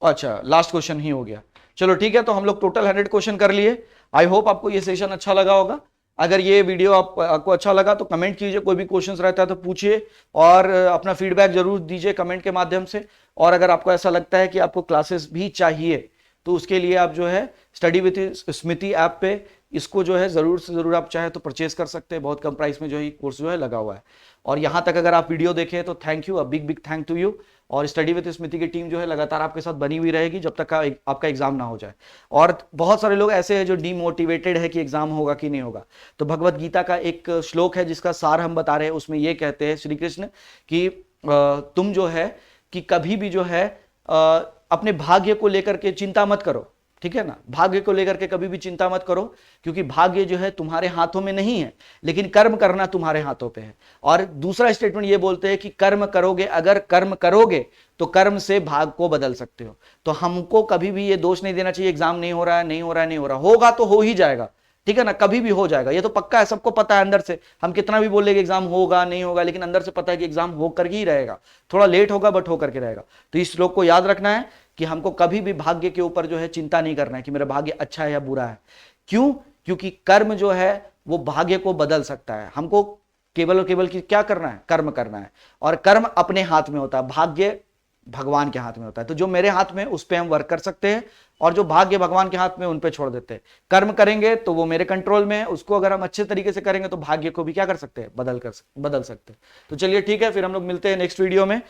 अच्छा, लास्ट क्वेश्चन ही हो गया। चलो ठीक है, तो हम लोग टोटल 100 क्वेश्चन कर लिए। आई होप आपको ये सेशन अच्छा लगा होगा। अगर ये वीडियो आपको अच्छा लगा तो कमेंट कीजिए, कोई भी क्वेश्चंस रहता है तो पूछिए और अपना फीडबैक जरूर दीजिए कमेंट के माध्यम से। और अगर आपको ऐसा लगता है कि आपको क्लासेस भी चाहिए तो उसके लिए आप जो है स्टडी विद स्मिति ऐप पे इसको जो है जरूर से जरूर आप चाहे तो परचेज कर सकते हैं। बहुत कम प्राइस में जो है कोर्स जो है लगा हुआ है। और यहाँ तक अगर आप वीडियो देखें तो thank you, a big big thank to you. और स्टडी विद स्मिति की टीम जो है लगातार आपके साथ बनी हुई रहेगी जब तक आपका एग्जाम ना हो जाए। और बहुत सारे लोग ऐसे हैं जो डीमोटिवेटेड है कि एग्जाम होगा कि नहीं होगा। तो भगवत गीता का एक श्लोक है जिसका सार हम बता रहे हैं, उसमें ये कहते हैं श्री कृष्ण कि तुम जो है कि कभी भी जो है अपने भाग्य को लेकर के चिंता मत करो, ठीक है ना। भाग्य को लेकर के कभी भी चिंता मत करो, क्योंकि भाग्य जो है तुम्हारे हाथों में नहीं है, लेकिन कर्म करना तुम्हारे हाथों पे है। और दूसरा स्टेटमेंट ये बोलते हैं कि कर्म करोगे, अगर कर्म करोगे तो कर्म से भाग्य को बदल सकते हो। तो हमको कभी भी ये दोष नहीं देना चाहिए एग्जाम नहीं हो रहा है, नहीं हो रहा है, नहीं हो रहा, होगा तो हो ही जाएगा, ठीक है ना। कभी भी हो जाएगा, ये तो पक्का है, सबको पता है अंदर से। हम कितना भी बोल लेंगे एग्जाम होगा नहीं होगा, लेकिन अंदर से पता है कि एग्जाम होकर ही रहेगा। थोड़ा लेट होगा बट होकर के रहेगा। तो इस श्लोक को याद रखना है कि हमको कभी भी भाग्य के ऊपर जो है चिंता नहीं करना है कि मेरा भाग्य अच्छा है या बुरा है। क्यों? क्योंकि कर्म जो है वो भाग्य को बदल सकता है। हमको केवल और केवल क्या करना है? कर्म करना है। और कर्म अपने हाथ में होता है, भाग्य भगवान के हाथ में होता है। तो जो मेरे हाथ में उस पर हम वर्क कर सकते हैं, और जो भाग्य भगवान के हाथ में उन पे छोड़ देते हैं। कर्म करेंगे तो वो मेरे कंट्रोल में है, उसको अगर हम अच्छे तरीके से करेंगे तो भाग्य को भी क्या कर सकते हैं, बदल सकते हैं। तो चलिए ठीक है, फिर हम लोग मिलते हैं नेक्स्ट वीडियो में।